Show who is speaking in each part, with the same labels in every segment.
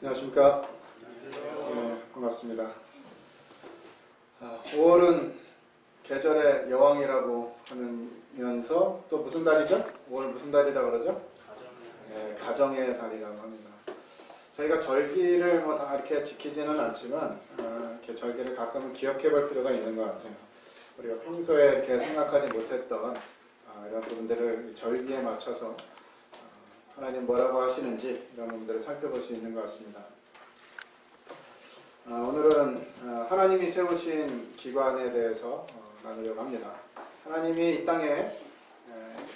Speaker 1: 안녕하십니까. 네, 반갑습니다. 5월은 계절의 여왕이라고 하면서 또 무슨 달이죠? 5월 무슨 달이라고 그러죠? 네, 가정의 달이라고 합니다. 저희가 절기를 뭐 다 이렇게 지키지는 않지만 이렇게 절기를 가끔은 기억해 볼 필요가 있는 것 같아요. 우리가 평소에 이렇게 생각하지 못했던 이런 부분들을 절기에 맞춰서 하나님 뭐라고 하시는지 이런 부분들을 살펴볼 수 있는 것 같습니다. 오늘은 하나님이 세우신 기관에 대해서 나누려고 합니다. 하나님이 이 땅에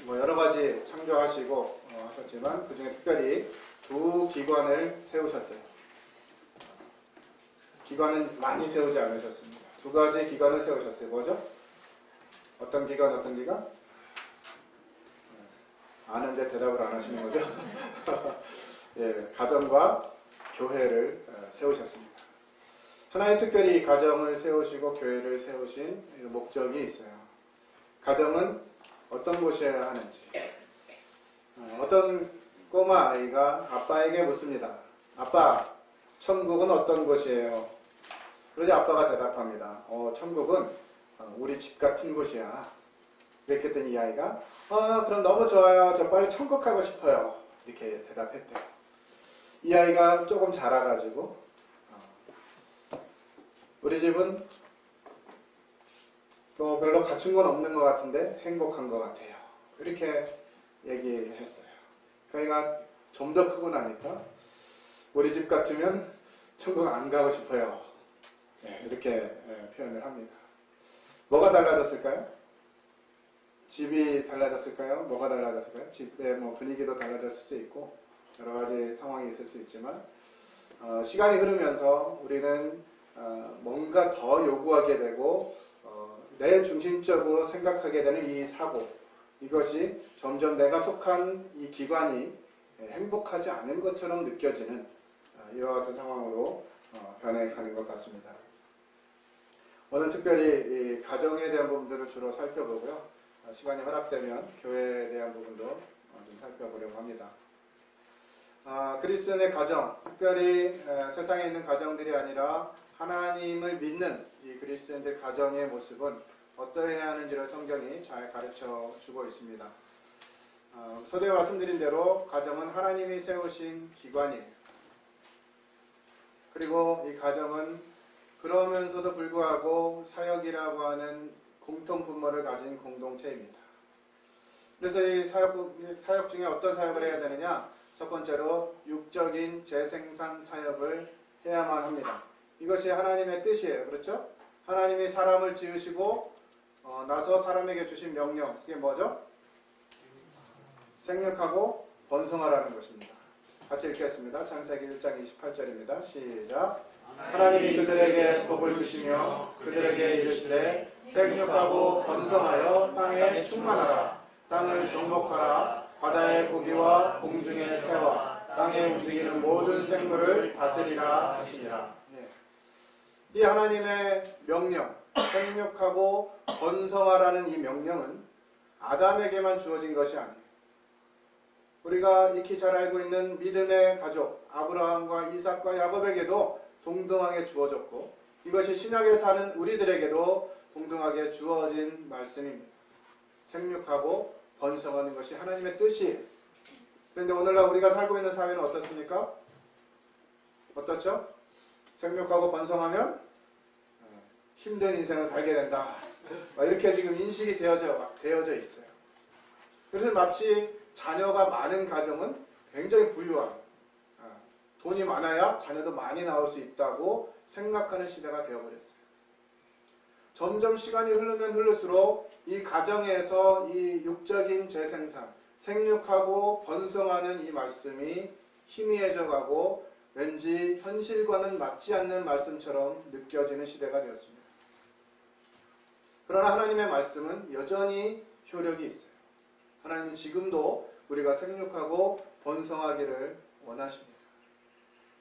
Speaker 1: 뭐 여러 가지 창조하시고 하셨지만 그 중에 특별히 두 기관을 세우셨어요. 기관은 많이 세우지 않으셨습니다. 두 가지 기관을 세우셨어요. 뭐죠? 어떤 기관, 어떤 기관? 아는데 대답을 안 하시는 거죠? 예, 가정과 교회를 세우셨습니다. 하나님 특별히 가정을 세우시고 교회를 세우신 목적이 있어요. 가정은 어떤 곳이어야 하는지. 어떤 꼬마 아이가 아빠에게 묻습니다. 아빠, 천국은 어떤 곳이에요? 그러자 아빠가 대답합니다. 천국은 우리 집 같은 곳이야. 이렇게 했더니 이 아이가 그럼 너무 좋아요. 저 빨리 천국 가고 싶어요. 이렇게 대답했대요. 이 아이가 조금 자라가지고 우리 집은 또 별로 갖춘 건 없는 것 같은데 행복한 것 같아요. 이렇게 얘기했어요. 그러니까 좀 더 크고 나니까 우리 집 같으면 천국 안 가고 싶어요. 이렇게 표현을 합니다. 뭐가 달라졌을까요? 집이 달라졌을까요? 뭐가 달라졌을까요? 집의 분위기도 달라졌을 수 있고 여러 가지 상황이 있을 수 있지만 시간이 흐르면서 우리는 뭔가 더 요구하게 되고 내 중심적으로 생각하게 되는 이 사고, 이것이 점점 내가 속한 이 기관이 행복하지 않은 것처럼 느껴지는 이와 같은 상황으로 변해가는 것 같습니다. 오늘 특별히 이 가정에 대한 부분들을 주로 살펴보고요. 시간이 허락되면 교회에 대한 부분도 좀 살펴보려고 합니다. 그리스도인의 가정, 특별히 세상에 있는 가정들이 아니라 하나님을 믿는 이 그리스도인들 가정의 모습은 어떠해야 하는지를 성경이 잘 가르쳐 주고 있습니다. 서두에 말씀드린 대로 가정은 하나님이 세우신 기관이에요. 그리고 이 가정은 그러면서도 불구하고 사역이라고 하는 공통 분모를 가진 공동체입니다. 그래서 이 사역 중에 어떤 사역을 해야 되느냐? 첫 번째로 육적인 재생산 사역을 해야만 합니다. 이것이 하나님의 뜻이에요. 그렇죠? 하나님이 사람을 지으시고 나서 사람에게 주신 명령, 이게 뭐죠? 생육하고 번성하라는 것입니다. 같이 읽겠습니다. 창세기 1장 28절입니다. 시작. 하나님이 그들에게 복을 주시며 그들에게 이르시되 생육하고 번성하여 땅에 충만하라. 땅을 정복하라. 바다의 고기와 공중의 새와 땅에 움직이는 모든 생물을 다스리라 하시니라. 이 하나님의 명령, 생육하고 번성하라는 이 명령은 아담에게만 주어진 것이 아니에요. 우리가 익히 잘 알고 있는 믿음의 가족 아브라함과 이삭과 야곱에게도 동등하게 주어졌고, 이것이 신약에 사는 우리들에게도 동등하게 주어진 말씀입니다. 생육하고 번성하는 것이 하나님의 뜻이에요. 그런데 오늘날 우리가 살고 있는 사회는 어떻습니까? 어떻죠? 생육하고 번성하면 힘든 인생을 살게 된다. 이렇게 지금 인식이 되어져 있어요. 그래서 마치 자녀가 많은 가정은 굉장히 부유한, 돈이 많아야 자녀도 많이 나올 수 있다고 생각하는 시대가 되어버렸어요. 점점 시간이 흐르면 흐를수록 이 가정에서 이 육적인 재생산, 생육하고 번성하는 이 말씀이 희미해져 가고 왠지 현실과는 맞지 않는 말씀처럼 느껴지는 시대가 되었습니다. 그러나 하나님의 말씀은 여전히 효력이 있어요. 하나님은 지금도 우리가 생육하고 번성하기를 원하십니다.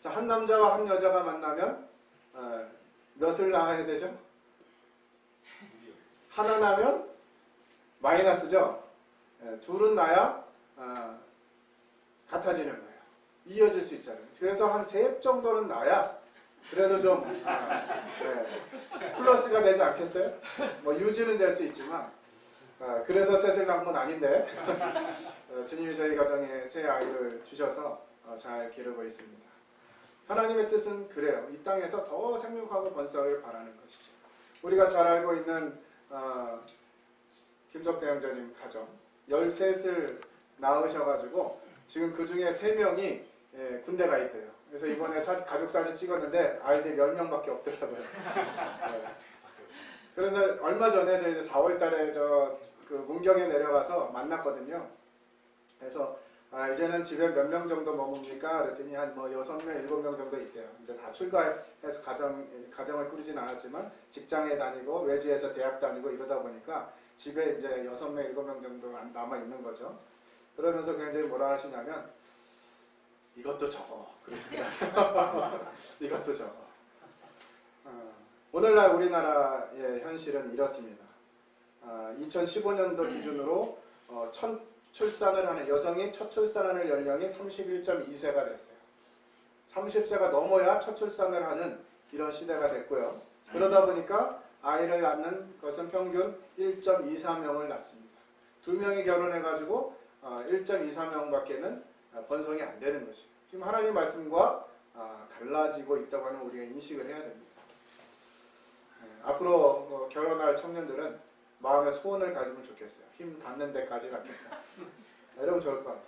Speaker 1: 자, 한 남자와 한 여자가 만나면 몇을 낳아야 되죠? 하나 낳으면 마이너스죠. 둘은 낳아야 같아지는 거예요. 이어질 수 있잖아요. 그래서 한 셋 정도는 나야 그래도 좀 플러스가 되지 않겠어요? 뭐 유지는 될 수 있지만 그래서 셋을 낳은 건 아닌데 주님이 저희 가정에 새 아이를 주셔서 잘 기르고 있습니다. 하나님의 뜻은 그래요. 이 땅에서 더 생육하고 번성을 바라는 것이죠. 우리가 잘 알고 있는 김석대 형제님 가정 13을 낳으셔가지고 지금 그 중에 3명이 군대 가 있대요. 그래서 이번에 가족 사진 찍었는데 아이들 10명밖에 없더라고요. 그래서 얼마 전에 저희 4월 달에 그 문경에 내려가서 만났거든요. 그래서 이제는 집에 몇 명 정도 머뭅니까? 그랬더니 한 뭐 6명, 7명 정도 있대요. 이제 다 출가해서 가정을 꾸리진 않았지만 직장에 다니고 외지에서 대학 다니고 이러다 보니까 집에 이제 6명, 7명 정도 남아 있는 거죠. 그러면서 굉장히 뭐라 하시냐면 이것도 적어. 그러시더라고요. 이것도 적어. 오늘날 우리나라의 현실은 이렇습니다. 2015년도 기준으로 첫 출산을 하는 여성이 첫 출산하는 연령이 31.2세가 됐어요. 30세가 넘어야 첫 출산을 하는 이런 시대가 됐고요. 그러다 보니까 아이를 낳는 것은 평균 1.24명을 낳습니다. 2명이 결혼해가지고 1.24명밖에는 번성이 안 되는 것이에요. 지금 하나님 말씀과 달라지고 있다고 하는 우리가 인식을 해야 됩니다. 앞으로 결혼할 청년들은 마음의 소원을 가지면 좋겠어요. 힘 닿는 데까지 갔겠다. 이러면 좋을 것 같아요.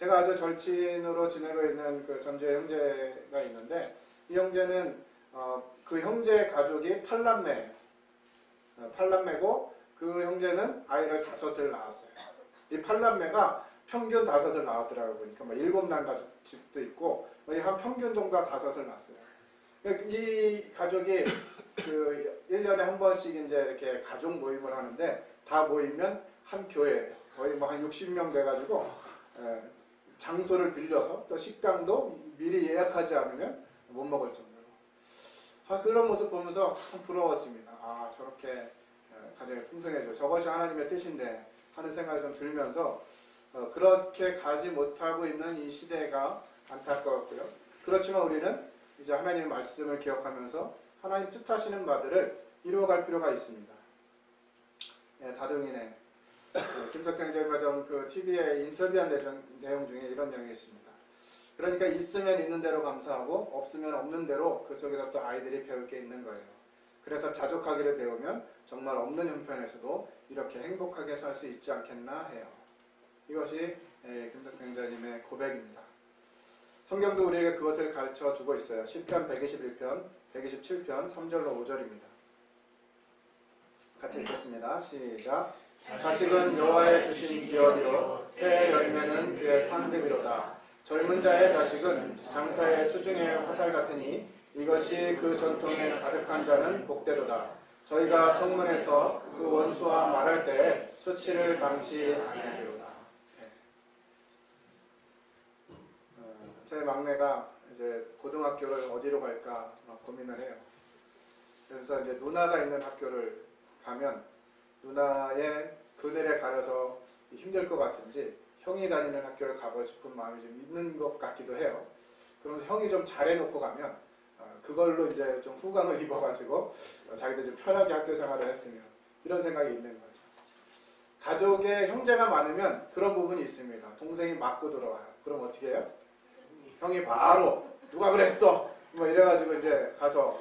Speaker 1: 제가 아주 절친으로 지내고 있는 그 전주의 형제가 있는데 이 형제는 그 형제 가족이 8남매예요. 8남매고 그 형제는 아이를 5을 낳았어요. 이 8남매가 평균 5을 낳았더라고요. 보니까 뭐 7남 집도 있고 한 평균 정도 5을 낳았어요. 이 가족이 그 1년에 한 번씩 이제 이렇게 가족 모임을 하는데 다 모이면 한 교회예요. 거의 뭐 한 60명 돼가지고 장소를 빌려서 또 식당도 미리 예약하지 않으면 못 먹을 정도로. 그런 모습 보면서 참 부러웠습니다. 저렇게 가정이 풍성해져. 저것이 하나님의 뜻인데 하는 생각이 좀 들면서 그렇게 가지 못하고 있는 이 시대가 안타까웠고요. 그렇지만 우리는 이제 하나님의 말씀을 기억하면서 하나님 뜻하시는 바들을 이루어갈 필요가 있습니다. 다둥이네 김석태 형제가 그 TV에 인터뷰한 내용 중에 이런 내용이 있습니다. 그러니까 있으면 있는 대로 감사하고 없으면 없는 대로 그 속에서 또 아이들이 배울 게 있는 거예요. 그래서 자족하기를 배우면 정말 없는 형편에서도 이렇게 행복하게 살 수 있지 않겠나 해요. 이것이 김석태 형제님의 고백입니다. 성경도 우리에게 그것을 가르쳐 주고 있어요. 시편 121편, 127편 3절로 5절입니다. 같이 읽겠습니다. 시작. 자식은 여호와의 주신 기업이요 해의 열매는 그의 상급이로다. 젊은 자의 자식은 장사의 수중의 화살 같으니 이것이 그 전통에 가득한 자는 복되도다. 저희가 성문에서 그 원수와 말할 때에 수치를 당치 아니하리로다. 제 막내가 이제 고등학교를 어디로 갈까 막 고민을 해요. 그래서 이제 누나가 있는 학교를 가면 누나의 그늘에 가려서 힘들 것 같은지 형이 다니는 학교를 가고 싶은 마음이 좀 있는 것 같기도 해요. 그러면서 형이 좀 잘해놓고 가면 그걸로 이제 좀 후광을 입어가지고 자기도 좀 편하게 학교 생활을 했으면 이런 생각이 있는 거죠. 가족에 형제가 많으면 그런 부분이 있습니다. 동생이 맞고 들어와요. 그럼 어떻게 해요? 형이 바로 누가 그랬어? 뭐 이래가지고 이제 가서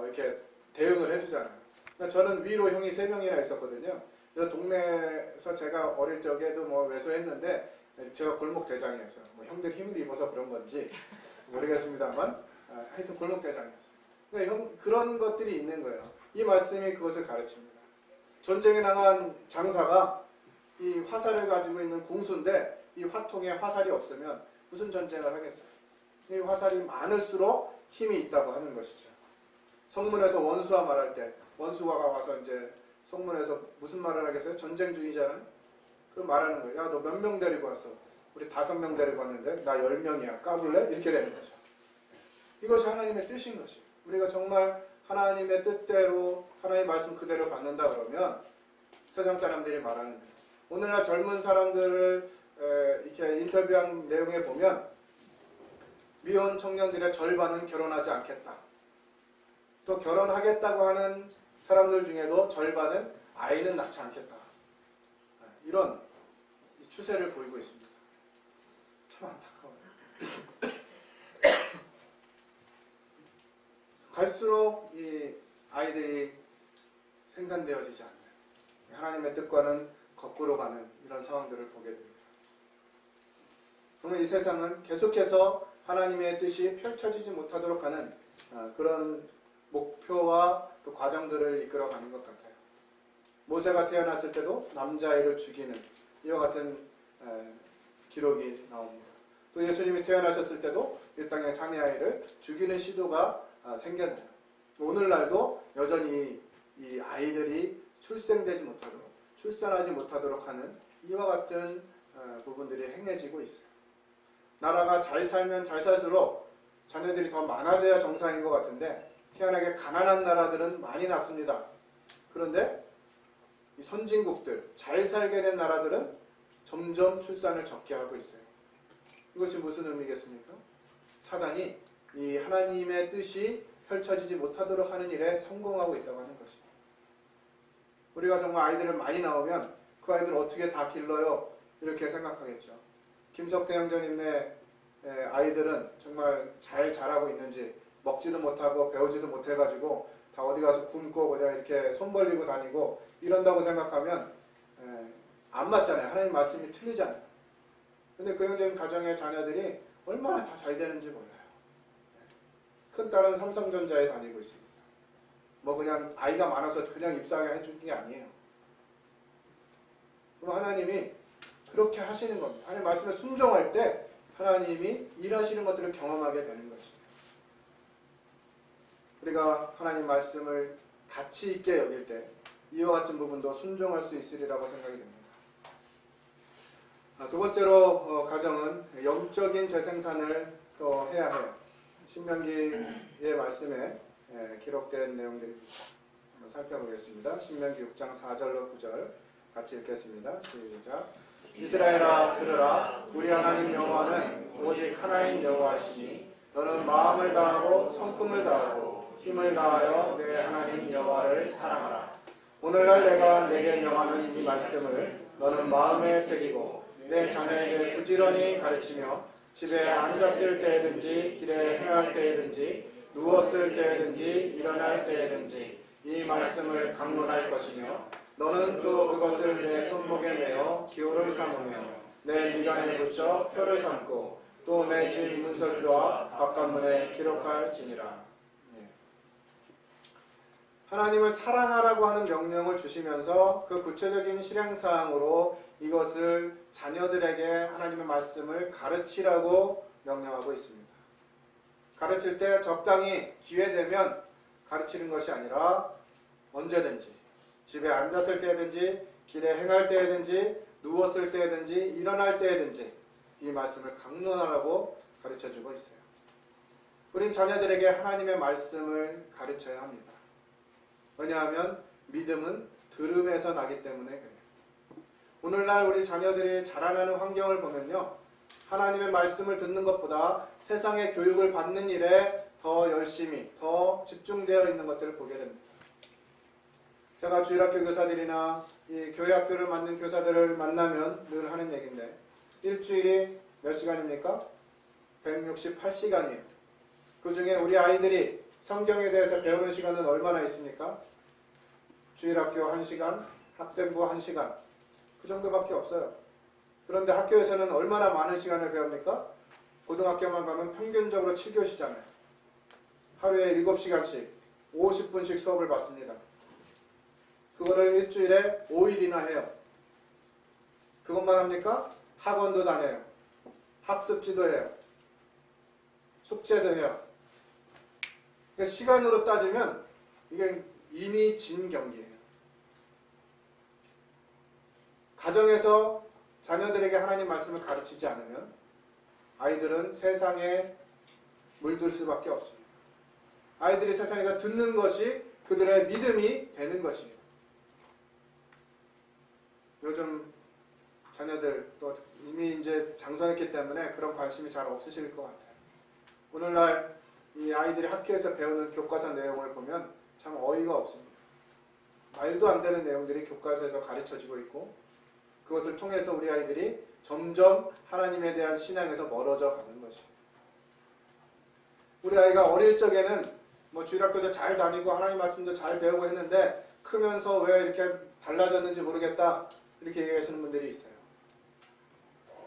Speaker 1: 이렇게 대응을 해주잖아요. 그러니까 저는 위로 형이 3명이나 있었거든요. 그래서 동네에서 제가 어릴 적에도 뭐 외소했는데 제가 골목 대장이었어요. 뭐 형들 힘을 입어서 그런 건지 모르겠습니다만 하여튼 골목 대장이었어요. 그러니까 그런 것들이 있는 거예요. 이 말씀이 그것을 가르칩니다. 전쟁에 나간 장사가 이 화살을 가지고 있는 궁수인데 이 화통에 화살이 없으면 무슨 전쟁을 하겠어요? 이 화살이 많을수록 힘이 있다고 하는 것이죠. 성문에서 원수와 말할 때 원수가 와서 이제 성문에서 무슨 말을 하겠어요? 전쟁 중이잖아요. 그럼 말하는 거예요. 야, 너 몇 명 데리고 왔어? 우리 5명 데리고 왔는데 나 10명이야. 까불래? 이렇게 되는 거죠. 이것이 하나님의 뜻인 것이에요. 우리가 정말 하나님의 뜻대로 하나님의 말씀 그대로 받는다 그러면 세상 사람들이 말하는 거예요. 오늘날 젊은 사람들을 이렇게 인터뷰한 내용에 보면 미혼 청년들의 절반은 결혼하지 않겠다. 또 결혼하겠다고 하는 사람들 중에도 절반은 아이는 낳지 않겠다. 이런 추세를 보이고 있습니다. 참 안타까워요. 갈수록 이 아이들이 생산되어지지 않는, 하나님의 뜻과는 거꾸로 가는 이런 상황들을 보게 됩니다. 그러면 이 세상은 계속해서 하나님의 뜻이 펼쳐지지 못하도록 하는 그런 목표와 또 과정들을 이끌어가는 것 같아요. 모세가 태어났을 때도 남자아이를 죽이는 이와 같은 기록이 나옵니다. 또 예수님이 태어나셨을 때도 이 땅의 사내아이를 죽이는 시도가 생겼나요? 오늘날도 여전히 이 아이들이 출생되지 못하도록, 출산하지 못하도록 하는 이와 같은 부분들이 행해지고 있어요. 나라가 잘 살면 잘 살수록 자녀들이 더 많아져야 정상인 것 같은데 희한하게 가난한 나라들은 많이 낳습니다. 그런데 이 선진국들, 잘 살게 된 나라들은 점점 출산을 적게 하고 있어요. 이것이 무슨 의미겠습니까? 사단이 이 하나님의 뜻이 펼쳐지지 못하도록 하는 일에 성공하고 있다고 하는 것입니다. 우리가 정말 아이들을 많이 낳으면 그 아이들을 어떻게 다 길러요? 이렇게 생각하겠죠. 김석태 형제님네 아이들은 정말 잘 자라고 있는지, 먹지도 못하고 배우지도 못해가지고 다 어디 가서 굶고 그냥 이렇게 손 벌리고 다니고 이런다고 생각하면 안 맞잖아요. 하나님 말씀이 틀리잖아요. 근데 그 형제님 가정의 자녀들이 얼마나 다 잘 되는지 몰라요. 큰 딸은 삼성전자에 다니고 있습니다. 뭐 그냥 아이가 많아서 그냥 입사하게 해준 게 아니에요. 그럼 하나님이 그렇게 하시는 겁니다. 하나님 말씀에 순종할 때 하나님이 일하시는 것들을 경험하게 되는 것입니다. 우리가 하나님 말씀을 가치 있게 여길 때 이와 같은 부분도 순종할 수 있으리라고 생각이 됩니다. 두 번째로 가정은 영적인 재생산을 또 해야 해요. 신명기의 말씀에 기록된 내용들입니다. 한번 살펴보겠습니다. 신명기 6장 4절로 9절 같이 읽겠습니다. 시작. 이스라엘아 들으라. 우리 하나님 여호와는 오직 하나인 여호와시니 너는 마음을 다하고 성품을 다하고 힘을 다하여 내 하나님 여호와를 사랑하라. 오늘날 내가 내게 명하는 이 말씀을 너는 마음에 새기고 내 자녀에게 부지런히 가르치며 집에 앉았을 때든지 길에 행할 때든지 누웠을 때든지 일어날 때든지 이 말씀을 강론할 것이며 너는 또 그것을 내 손목에 매어 기호를 삼으며 내 미간에 붙여 표를 삼고 또 내 집 문설주와 바깥문에 기록할지니라. 하나님을 사랑하라고 하는 명령을 주시면서 그 구체적인 실행사항으로 이것을 자녀들에게 하나님의 말씀을 가르치라고 명령하고 있습니다. 가르칠 때 적당히 기회되면 가르치는 것이 아니라 언제든지 집에 앉았을 때든지 길에 행할 때든지 누웠을 때든지 일어날 때든지 이 말씀을 강론하라고 가르쳐주고 있어요. 우린 자녀들에게 하나님의 말씀을 가르쳐야 합니다. 왜냐하면 믿음은 들음에서 나기 때문에 그래요. 오늘날 우리 자녀들이 자라나는 환경을 보면요, 하나님의 말씀을 듣는 것보다 세상의 교육을 받는 일에 더 열심히, 더 집중되어 있는 것들을 보게 됩니다. 제가 주일학교 교사들이나 이 교회 학교를 맡는 교사들을 만나면 늘 하는 얘기인데 일주일이 몇 시간입니까? 168시간이에요. 그 중에 우리 아이들이 성경에 대해서 배우는 시간은 얼마나 있습니까? 주일학교 1시간, 학생부 1시간, 그 정도밖에 없어요. 그런데 학교에서는 얼마나 많은 시간을 배웁니까? 고등학교만 가면 평균적으로 7교시잖아요. 하루에 7시간씩 50분씩 수업을 받습니다. 그거를 일주일에 5일이나 해요. 그것만 합니까? 학원도 다녀요. 학습지도 해요. 숙제도 해요. 그러니까 시간으로 따지면 이게 이미 진 경기예요. 가정에서 자녀들에게 하나님 말씀을 가르치지 않으면 아이들은 세상에 물들 수밖에 없습니다. 아이들이 세상에서 듣는 것이 그들의 믿음이 되는 것입니다. 요즘 자녀들 또 이미 이제 장성했기 때문에 그런 관심이 잘 없으실 것 같아요. 오늘날 이 아이들이 학교에서 배우는 교과서 내용을 보면 참 어이가 없습니다. 말도 안 되는 내용들이 교과서에서 가르쳐지고 있고 그것을 통해서 우리 아이들이 점점 하나님에 대한 신앙에서 멀어져 가는 것입니다. 우리 아이가 어릴 적에는 뭐 주일학교도 잘 다니고 하나님 말씀도 잘 배우고 했는데 크면서 왜 이렇게 달라졌는지 모르겠다 이렇게 얘기하시는 분들이 있어요.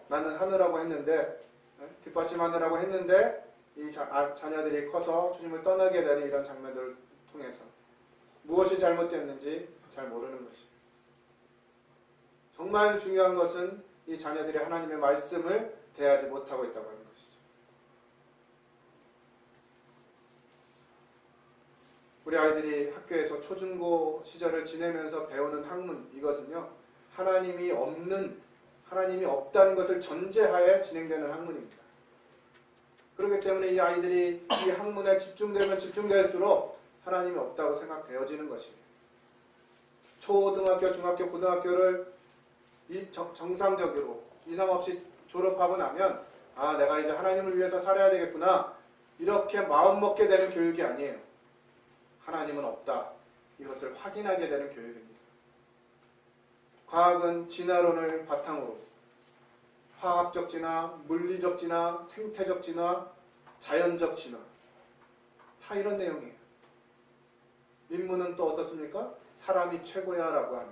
Speaker 1: 나는 하느라고 했는데 뒷받침하느라고 했는데 이 자녀들이 커서 주님을 떠나게 되는 이런 장면들을 통해서 무엇이 잘못됐는지 잘 모르는 것입니다. 정말 중요한 것은 이 자녀들이 하나님의 말씀을 대하지 못하고 있다고 하는 것이죠. 우리 아이들이 학교에서 초중고 시절을 지내면서 배우는 학문, 이것은요 하나님이 없다는 것을 전제하에 진행되는 학문입니다. 그렇기 때문에 이 아이들이 이 학문에 집중되면 집중될수록 하나님이 없다고 생각되어지는 것입니다. 초등학교, 중학교, 고등학교를 정상적으로 이상 없이 졸업하고 나면 아, 내가 이제 하나님을 위해서 살아야 되겠구나 이렇게 마음먹게 되는 교육이 아니에요. 하나님은 없다. 이것을 확인하게 되는 교육입니다. 과학은 진화론을 바탕으로 화학적 진화, 물리적 진화, 생태적 진화, 자연적 진화 다 이런 내용이에요. 인문은 또 어떻습니까? 사람이 최고야 라고 하는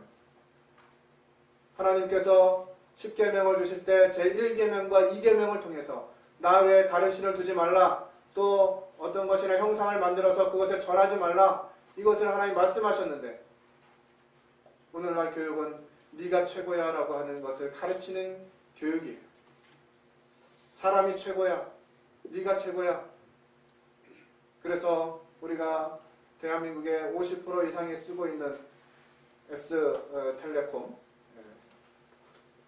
Speaker 1: 하나님께서 10계명을 주실 때 제1계명과 2계명을 통해서 나 외에 다른 신을 두지 말라 또 어떤 것이나 형상을 만들어서 그것에 절하지 말라 이것을 하나님 말씀하셨는데 오늘날 교육은 네가 최고야 라고 하는 것을 가르치는 교육이에요. 사람이 최고야. 네가 최고야. 그래서 우리가 대한민국의 50% 이상이 쓰고 있는 S텔레콤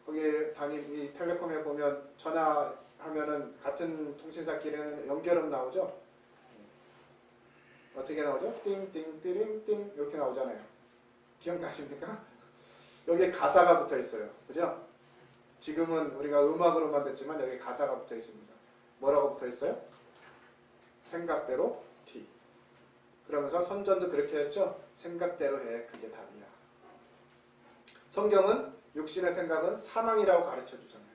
Speaker 1: 거기에 이 텔레콤에 보면 전화하면은 같은 통신사끼리는 연결음 나오죠? 어떻게 나오죠? 띵띵 띠링띵 이렇게 나오잖아요. 기억나십니까? 여기에 가사가 붙어 있어요. 그죠? 지금은 우리가 음악으로만 듣지만 여기 가사가 붙어 있습니다. 뭐라고 붙어 있어요? 생각대로 T. 그러면서 선전도 그렇게 했죠? 생각대로 해. 그게 답이야. 성경은 육신의 생각은 사망이라고 가르쳐 주잖아요.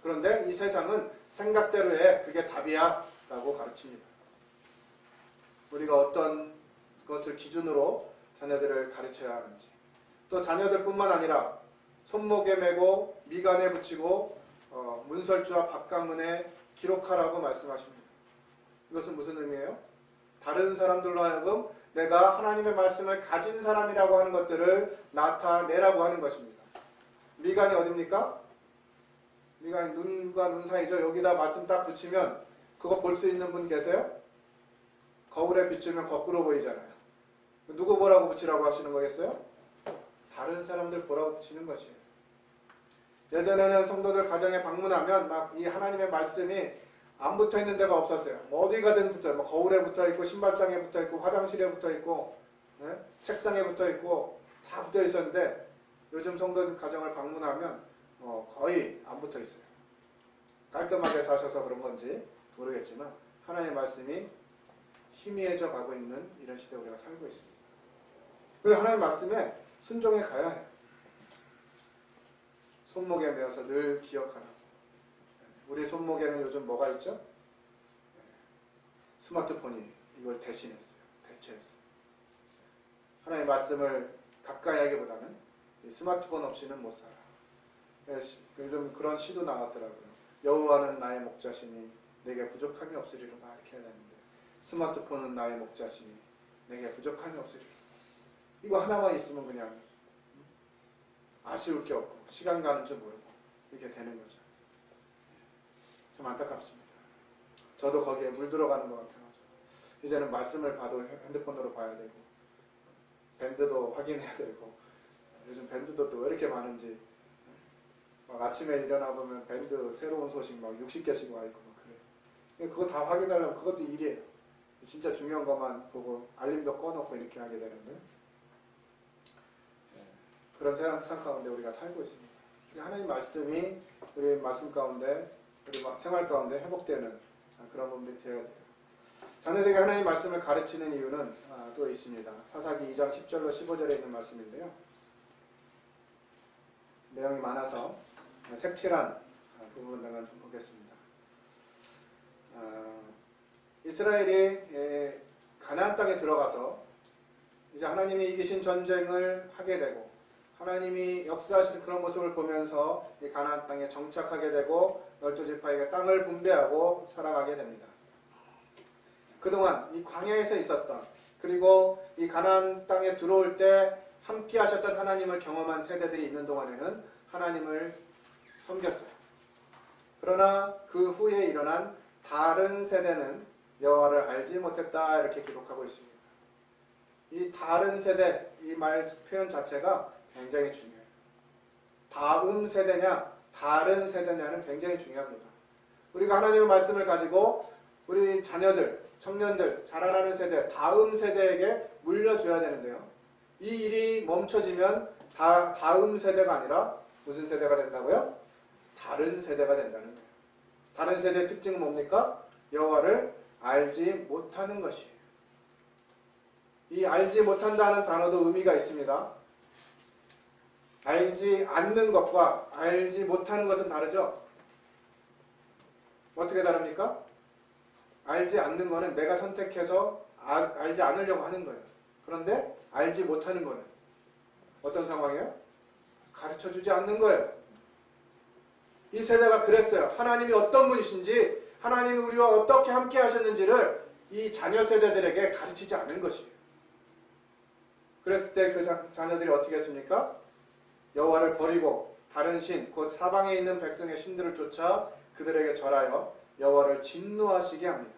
Speaker 1: 그런데 이 세상은 생각대로 해. 그게 답이야. 라고 가르칩니다. 우리가 어떤 것을 기준으로 자녀들을 가르쳐야 하는지 또 자녀들뿐만 아니라 손목에 메고 미간에 붙이고 문설주와 바깥문에 기록하라고 말씀하십니다. 이것은 무슨 의미예요? 다른 사람들로 하여금 내가 하나님의 말씀을 가진 사람이라고 하는 것들을 나타내라고 하는 것입니다. 미간이 어딥니까? 미간이 눈과 눈 사이죠. 여기다 말씀 딱 붙이면 그거 볼 수 있는 분 계세요? 거울에 비추면 거꾸로 보이잖아요. 누구 보라고 붙이라고 하시는 거겠어요? 다른 사람들 보라고 붙이는 것이에요. 예전에는 성도들 가정에 방문하면 막 이 하나님의 말씀이 안 붙어 있는 데가 없었어요. 뭐 어디 가든 붙어요. 뭐 거울에 붙어 있고 신발장에 붙어 있고 화장실에 붙어 있고 책상에 붙어 있고 다 붙어 있었는데 요즘 성도들 가정을 방문하면 거의 안 붙어 있어요. 깔끔하게 사셔서 그런 건지 모르겠지만 하나님의 말씀이 희미해져 가고 있는 이런 시대에 우리가 살고 있습니다. 그래서 하나님의 말씀에 순종해 가야 해요. 손목에 메어서 늘 기억하라. 우리 손목에는 요즘 뭐가 있죠? 스마트폰이 이걸 대신했어요. 대체했어요. 하나님의 말씀을 가까이 하기보다는 이 스마트폰 없이는 못 살아. 요즘 그런 시도 나왔더라고요. 여호와는 나의 목자시니 내게 부족함이 없으리로다 이렇게 해야 되는데 스마트폰은 나의 목자시니 내게 부족함이 없으리로다. 이거 하나만 있으면 그냥 아쉬울 게 없고 시간 가는 줄 모르고 이렇게 되는 거죠. 좀 안타깝습니다. 저도 거기에 물들어가는 것 같아요. 이제는 말씀을 봐도 핸드폰으로 봐야 되고 밴드도 확인해야 되고 요즘 밴드도 또 왜 이렇게 많은지 막 아침에 일어나 보면 밴드 새로운 소식 막 60개씩 와 있고 막 그래요. 그거 다 확인하려면 그것도 일이에요. 진짜 중요한 것만 보고 알림도 꺼놓고 이렇게 하게 되는데 그런 세상 가운데 우리가 살고 있습니다. 하나님 말씀이 우리 말씀 가운데 우리 생활 가운데 회복되는 그런 분들이 되어야 돼요. 자녀들에게 하나님 말씀을 가르치는 이유는 또 있습니다. 사사기 2장 10절로 15절에 있는 말씀인데요. 내용이 많아서 색칠한 부분들만 좀 보겠습니다. 이스라엘이 가나안 땅에 들어가서 이제 하나님이 이기신 전쟁을 하게 되고 하나님이 역사하시는 그런 모습을 보면서 이 가나안 땅에 정착하게 되고 12지파에게 땅을 분배하고 살아가게 됩니다. 그동안 이 광야에서 있었던 그리고 이 가나안 땅에 들어올 때 함께 하셨던 하나님을 경험한 세대들이 있는 동안에는 하나님을 섬겼어요. 그러나 그 후에 일어난 다른 세대는 여호와를 알지 못했다 이렇게 기록하고 있습니다. 이 다른 세대 이 말 표현 자체가 굉장히 중요해요. 다음 세대냐 다른 세대냐는 굉장히 중요합니다. 우리가 하나님의 말씀을 가지고 우리 자녀들, 청년들, 자라나는 세대, 다음 세대에게 물려줘야 되는데요. 이 일이 멈춰지면 다음 세대가 아니라 무슨 세대가 된다고요? 다른 세대가 된다는 거예요. 다른 세대의 특징은 뭡니까? 여호와를 알지 못하는 것이에요. 이 알지 못한다는 단어도 의미가 있습니다. 알지 않는 것과 알지 못하는 것은 다르죠? 어떻게 다릅니까? 알지 않는 것은 내가 선택해서 알지 않으려고 하는 거예요. 그런데 알지 못하는 것은 어떤 상황이에요? 가르쳐주지 않는 거예요. 이 세대가 그랬어요. 하나님이 어떤 분이신지 하나님이 우리와 어떻게 함께 하셨는지를 이 자녀 세대들에게 가르치지 않은 것이에요. 그랬을 때 그 자녀들이 어떻게 했습니까? 여호와를 버리고 다른 신, 곧 사방에 있는 백성의 신들을 쫓아 그들에게 절하여 여호와를 진노하시게 합니다.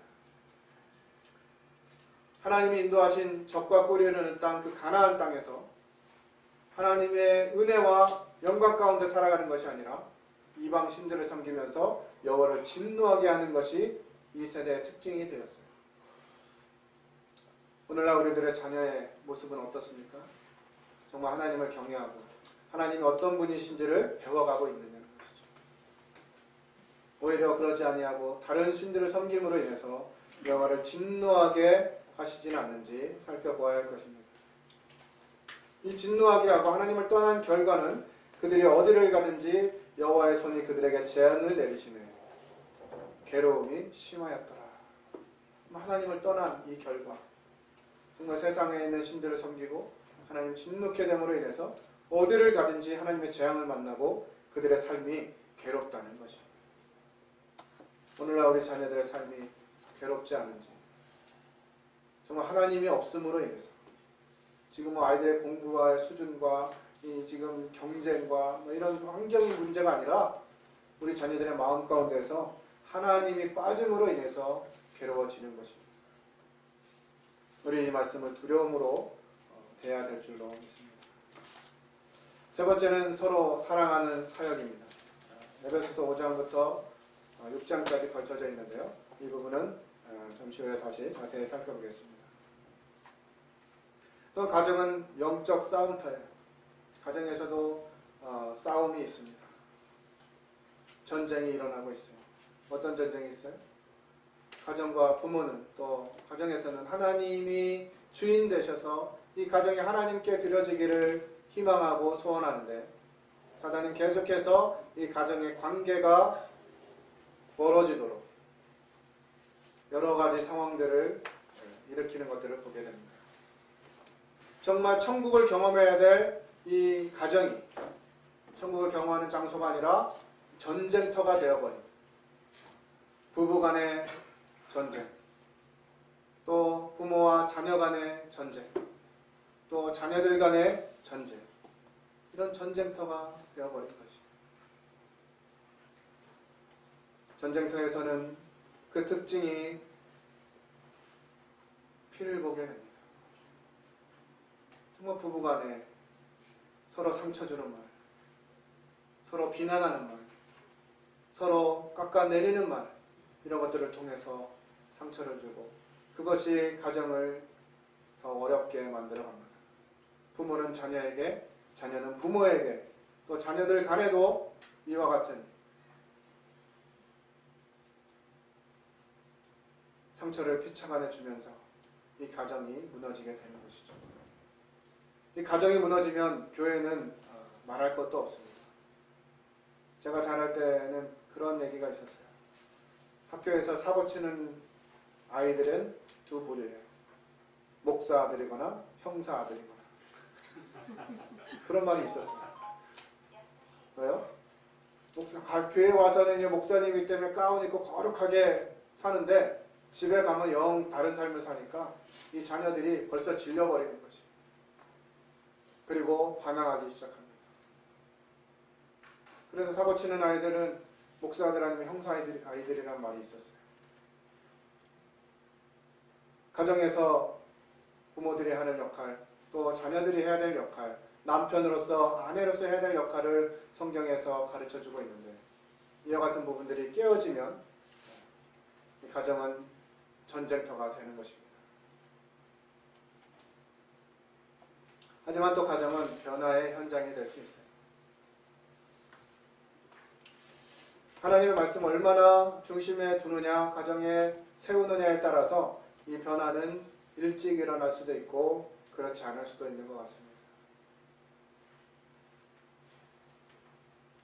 Speaker 1: 하나님이 인도하신 적과 꿀이 흐르는 땅, 그 가나안 땅에서 하나님의 은혜와 영광 가운데 살아가는 것이 아니라 이방 신들을 섬기면서 여호와를 진노하게 하는 것이 이 세대의 특징이 되었어요. 오늘날 우리들의 자녀의 모습은 어떻습니까? 정말 하나님을 경외하고 하나님이 어떤 분이신지를 배워가고 있느냐는 것이죠. 오히려 그러지 아니하고 다른 신들을 섬김으로 인해서 여호와를 진노하게 하시지는 않는지 살펴보아야 할 것입니다. 이 진노하게 하고 하나님을 떠난 결과는 그들이 어디를 가든지 여호와의 손이 그들에게 재앙을 내리시네 괴로움이 심하였더라. 하나님을 떠난 이 결과, 정말 세상에 있는 신들을 섬기고 하나님 진노케 됨으로 인해서 어디를 가든지 하나님의 재앙을 만나고 그들의 삶이 괴롭다는 것입니다. 오늘날 우리 자녀들의 삶이 괴롭지 않은지, 정말 하나님이 없음으로 인해서 지금 아이들의 공부와의 수준과 이 지금 경쟁과 이런 환경이 문제가 아니라 우리 자녀들의 마음 가운데서 하나님이 빠짐으로 인해서 괴로워지는 것입니다. 우리 이 말씀을 두려움으로 대해야 될 줄로 믿습니다. 세 번째는 서로 사랑하는 사역입니다. 에베소서 5장부터 6장까지 걸쳐져 있는데요. 이 부분은 잠시 후에 다시 자세히 살펴보겠습니다. 또 가정은 영적 싸움터예요. 가정에서도 싸움이 있습니다. 전쟁이 일어나고 있어요. 어떤 전쟁이 있어요? 가정과 부모는, 또 가정에서는 하나님이 주인 되셔서 이 가정이 하나님께 드려지기를 희망하고 소원하는데 사단은 계속해서 이 가정의 관계가 멀어지도록 여러 가지 상황들을 일으키는 것들을 보게 됩니다. 정말 천국을 경험해야 될 이 가정이 천국을 경험하는 장소가 아니라 전쟁터가 되어버린, 부부 간의 전쟁, 또 부모와 자녀 간의 전쟁, 또 자녀들 간의 전쟁, 이런 전쟁터가 되어버린 것입니다. 전쟁터에서는 그 특징이 피를 보게 됩니다. 정말 부부 간에 서로 상처 주는 말, 서로 비난하는 말, 서로 깎아내리는 말, 이런 것들을 통해서 상처를 주고 그것이 가정을 더 어렵게 만들어 갑니다. 부모는 자녀에게, 자녀는 부모에게, 또 자녀들 간에도 이와 같은 상처를 피차간에 주면서 이 가정이 무너지게 되는 것이죠. 이 가정이 무너지면 교회는 말할 것도 없습니다. 제가 자랄 때는 그런 얘기가 있었어요. 학교에서 사고치는 아이들은 두 부류예요. 목사 아들이거나 형사 아들이거나. 그런 말이 있었어요. 왜요? 교회 와서는 이제 목사님이기 때문에 가운 입고 거룩하게 사는데 집에 가면 영 다른 삶을 사니까 이 자녀들이 벌써 질려버리는 거지. 그리고 반항하기 시작합니다. 그래서 사고치는 아이들은 목사아들 아니면 형사 아이들이란 말이 있었어요. 가정에서 부모들이 하는 역할, 또 자녀들이 해야 될 역할, 남편으로서 아내로서 해야 될 역할을 성경에서 가르쳐주고 있는데 이와 같은 부분들이 깨어지면 이 가정은 전쟁터가 되는 것입니다. 하지만 또 가정은 변화의 현장이 될 수 있어요. 하나님의 말씀 얼마나 중심에 두느냐, 가정에 세우느냐에 따라서 이 변화는 일찍 일어날 수도 있고 그렇지 않을 수도 있는 것 같습니다.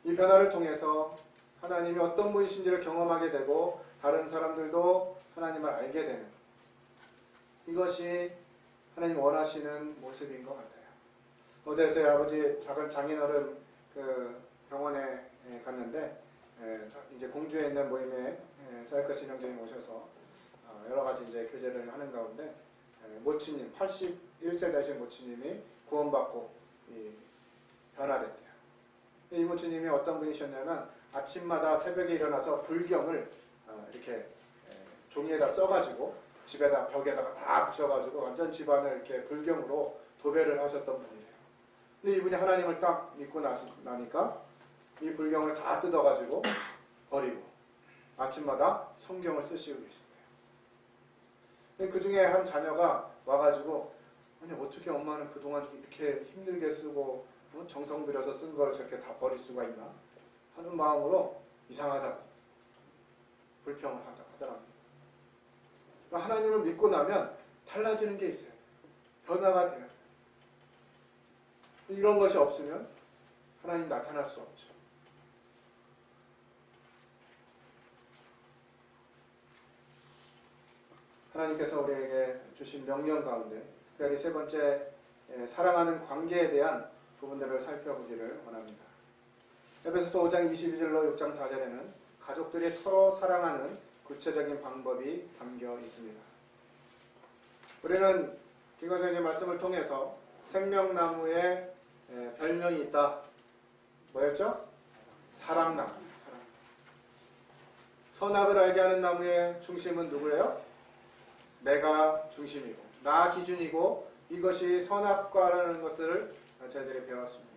Speaker 1: 이 변화를 통해서 하나님이 어떤 분이신지를 경험하게 되고 다른 사람들도 하나님을 알게 되는 이것이 하나님 원하시는 모습인 것 같아요. 어제 제 아버지 작은 장인어른 그 병원에 갔는데 이제 공주에 있는 모임에 사역과 진영장님 오셔서 여러 가지 이제 교제를 하는 가운데 모친님 81세 되신 모친님이 구원받고 변화됐대요. 이 모친님이 어떤 분이셨냐면 아침마다 새벽에 일어나서 불경을 이렇게 종이에다 써가지고 집에다 벽에다가 다 붙여가지고 완전 집안을 이렇게 불경으로 도배를 하셨던 분이래요. 근데 이분이 하나님을 딱 믿고 나니까 이 불경을 다 뜯어가지고 버리고 아침마다 성경을 쓰시고 계신대요. 그 중에 한 자녀가 와가지고 아니 어떻게 엄마는 그동안 이렇게 힘들게 쓰고 정성 들여서 쓴 걸 저렇게 다 버릴 수가 있나 하는 마음으로 이상하다고 불평을 하더랍니다. 그러니까 하나님을 믿고 나면 달라지는 게 있어요. 변화가 돼요. 이런 것이 없으면 하나님 나타날 수 없죠. 하나님께서 우리에게 주신 명령 가운데 특별히 세 번째 사랑하는 관계에 대한 부분들을 살펴보기를 원합니다. 에베소서 5장 22절로 6장 4절에는 가족들이 서로 사랑하는 구체적인 방법이 담겨 있습니다. 우리는 김건생의 말씀을 통해서 생명나무에 별명이 있다. 뭐였죠? 사랑나무. 선악을 알게 하는 나무의 중심은 누구예요? 내가 중심이고 나 기준이고 이것이 선악과라는 것을 저희들이 배웠습니다.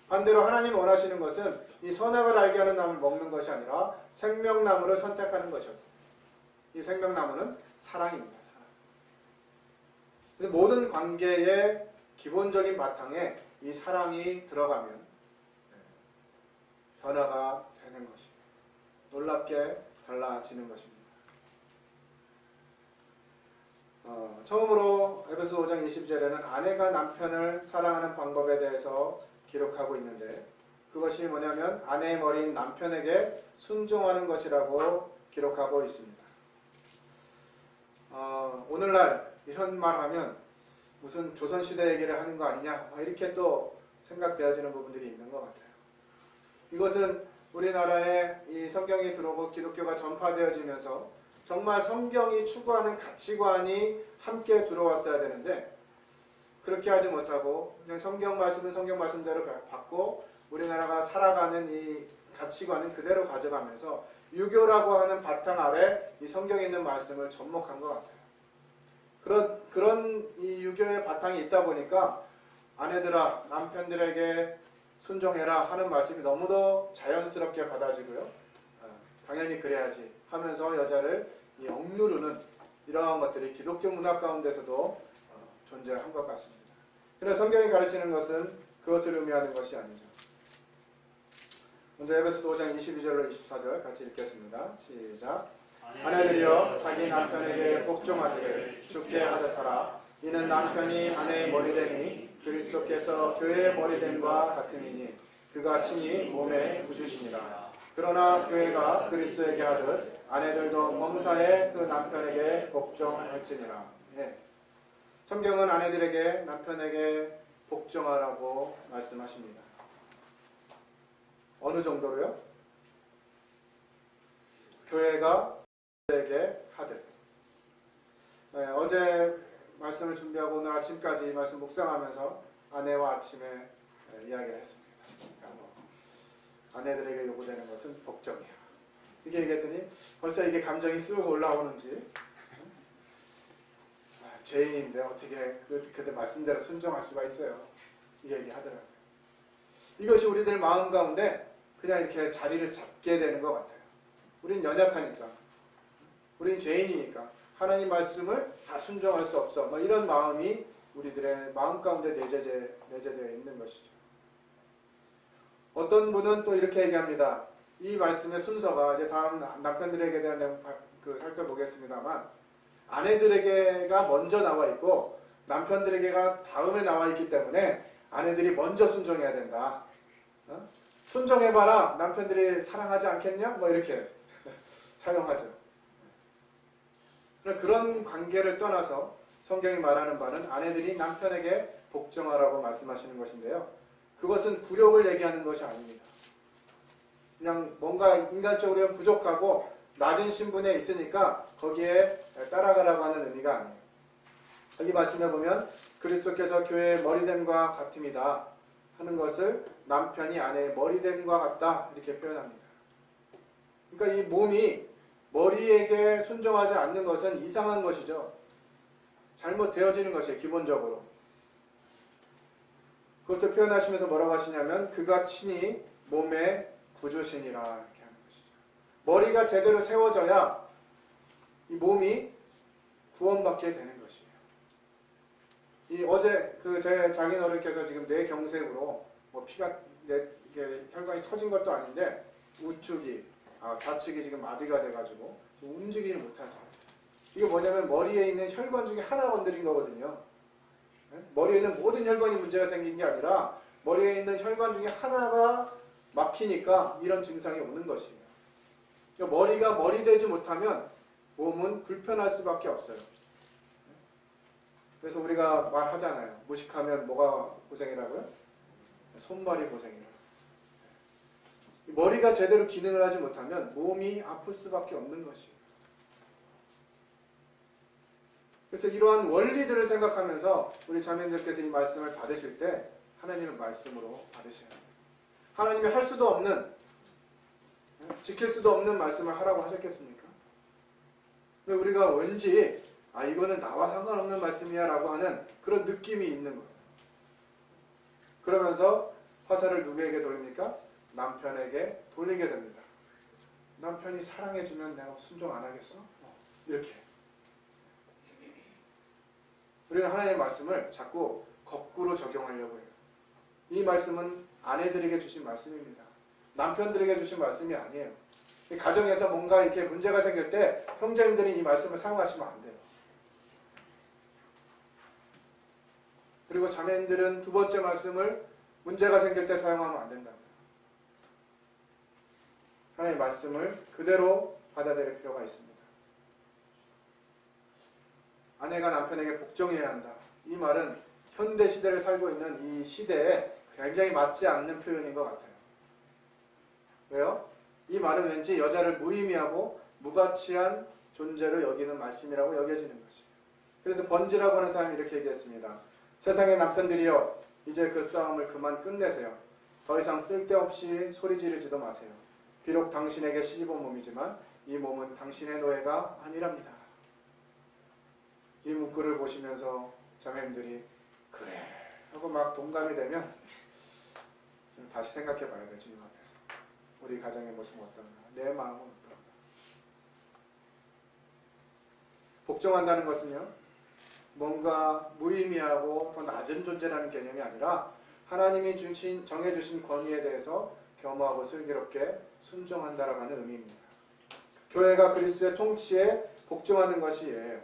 Speaker 1: 반대로 하나님 원하시는 것은 이 선악을 알게 하는 나무를 먹는 것이 아니라 생명나무를 선택하는 것이었습니다. 이 생명나무는 사랑입니다. 사랑. 모든 관계의 기본적인 바탕에 이 사랑이 들어가면 변화가 되는 것입니다. 놀랍게 달라지는 것입니다. 처음으로 에베소 5장 20절에는 아내가 남편을 사랑하는 방법에 대해서 기록하고 있는데 그것이 뭐냐면 아내의 머리인 남편에게 순종하는 것이라고 기록하고 있습니다. 오늘날 이런 말하면 무슨 조선시대 얘기를 하는 거 아니냐 이렇게 또 생각되어지는 부분들이 있는 것 같아요. 이것은 우리나라에 이 성경이 들어오고 기독교가 전파되어지면서 정말 성경이 추구하는 가치관이 함께 들어왔어야 되는데 그렇게 하지 못하고 그냥 성경 말씀은 성경 말씀대로 받고 우리나라가 살아가는 이 가치관은 그대로 가져가면서 유교라고 하는 바탕 아래 이 성경에 있는 말씀을 접목한 것 같아요. 그런 이 유교의 바탕이 있다 보니까 아내들아 남편들에게 순종해라 하는 말씀이 너무도 자연스럽게 받아지고요. 당연히 그래야지 하면서 여자를 억누르는 이러한 것들이 기독교 문화 가운데서도 존재한 것 같습니다. 그러나 성경이 가르치는 것은 그것을 의미하는 것이 아니죠. 먼저 에베소서 5장 22절로 24절 같이 읽겠습니다. 시작. 아내들이여 자기 남편에게 복종하기를 주께 하듯 하라. 이는 남편이 아내의 머리됨이 그리스도께서 교회의 머리됨과 같음이니 그가 친히 몸의 구주시니라. 그러나 교회가 그리스도에게 하듯 아내들도 범사에 그 남편에게 복종할지니라. 예. 성경은 아내들에게 남편에게 복종하라고 말씀하십니다. 어느 정도로요? 교회가 그리스도에게 하듯. 네, 어제 말씀을 준비하고 오늘 아침까지 말씀 묵상하면서 아내와 아침에 이야기를 했습니다. 아내들에게 요구되는 것은 복종이야. 이게 얘기했더니 벌써 이게 감정이 쑥 올라오는지 죄인인데 어떻게 그들 말씀대로 순종할 수가 있어요. 이게 얘기하더라고요. 이것이 우리들 마음 가운데 그냥 이렇게 자리를 잡게 되는 것 같아요. 우린 연약하니까, 우린 죄인이니까 하나님 말씀을 다 순종할 수 없어. 뭐 이런 마음이 우리들의 마음 가운데 내재되어 있는 것이죠. 어떤 분은 또 이렇게 얘기합니다. 이 말씀의 순서가 이제 다음 남편들에게 대한 내용 살펴보겠습니다만 아내들에게가 먼저 나와 있고 남편들에게가 다음에 나와 있기 때문에 아내들이 먼저 순종해야 된다. 순종해봐라. 남편들이 사랑하지 않겠냐? 뭐 이렇게 사용하죠. 그런 관계를 떠나서 성경이 말하는 바는 아내들이 남편에게 복종하라고 말씀하시는 것인데요. 그것은 굴욕을 얘기하는 것이 아닙니다. 그냥 뭔가 인간적으로 부족하고 낮은 신분에 있으니까 거기에 따라가라고 하는 의미가 아니에요. 여기 말씀해 보면 그리스도께서 교회의 머리됨과 같음이다 하는 것을 남편이 아내의 머리됨과 같다 이렇게 표현합니다. 그러니까 이 몸이 머리에게 순종하지 않는 것은 이상한 것이죠. 잘못되어지는 것이에요. 기본적으로. 그것을 표현하시면서 뭐라고 하시냐면 그가 친히 몸의 구주시니라 이렇게 하는 것이죠. 머리가 제대로 세워져야 이 몸이 구원받게 되는 것이에요. 이 어제 제 장인어른께서 지금 뇌경색으로 뭐 피가 이게 혈관이 터진 것도 아닌데 우측이 좌측이 지금 마비가 돼가지고 지금 움직이지 못하세요. 이게 뭐냐면 머리에 있는 혈관 중에 하나 건드린 거거든요. 머리에 있는 모든 혈관이 문제가 생긴 게 아니라 머리에 있는 혈관 중에 하나가 막히니까 이런 증상이 오는 것이에요. 그러니까 머리가 머리 되지 못하면 몸은 불편할 수밖에 없어요. 그래서 우리가 말하잖아요. 무식하면 뭐가 고생이라고요? 손발이 고생이라고. 머리가 제대로 기능을 하지 못하면 몸이 아플 수밖에 없는 것이에요. 그래서 이러한 원리들을 생각하면서 우리 자매님들께서 이 말씀을 받으실 때 하나님의 말씀으로 받으셔야 돼요. 하나님이 할 수도 없는, 지킬 수도 없는 말씀을 하라고 하셨겠습니까? 근데 우리가 왠지 이거는 나와 상관없는 말씀이야 라고 하는 그런 느낌이 있는 거예요. 그러면서 화살을 누구에게 돌립니까? 남편에게 돌리게 됩니다. 남편이 사랑해주면 내가 순종 안 하겠어? 이렇게. 우리는 하나님의 말씀을 자꾸 거꾸로 적용하려고 해요. 이 말씀은 아내들에게 주신 말씀입니다. 남편들에게 주신 말씀이 아니에요. 가정에서 뭔가 이렇게 문제가 생길 때 형제님들이 이 말씀을 사용하시면 안 돼요. 그리고 자매님들은 두 번째 말씀을 문제가 생길 때 사용하면 안 된다고요. 하나님의 말씀을 그대로 받아들일 필요가 있습니다. 아내가 남편에게 복종해야 한다. 이 말은 현대 시대를 살고 있는 이 시대에 굉장히 맞지 않는 표현인 것 같아요. 왜요? 이 말은 왠지 여자를 무의미하고 무가치한 존재로 여기는 말씀이라고 여겨지는 것이에요. 그래서 번지라고 하는 사람이 이렇게 얘기했습니다. 세상의 남편들이여 이제 그 싸움을 그만 끝내세요. 더 이상 쓸데없이 소리 지르지도 마세요. 비록 당신에게 시집온 몸이지만 이 몸은 당신의 노예가 아니랍니다. 이 문구를 보시면서 자매님들이 그래 하고 막 동감이 되면 다시 생각해 봐야 돼요. 주님 앞에서. 우리 가정의 모습은 어떤가? 내 마음은 어떤가? 복종한다는 것은요. 뭔가 무의미하고 더 낮은 존재라는 개념이 아니라 하나님이 정해주신 권위에 대해서 겸허하고 슬기롭게 순종한다라고 하는 의미입니다. 교회가 그리스도의 통치에 복종하는 것이에요.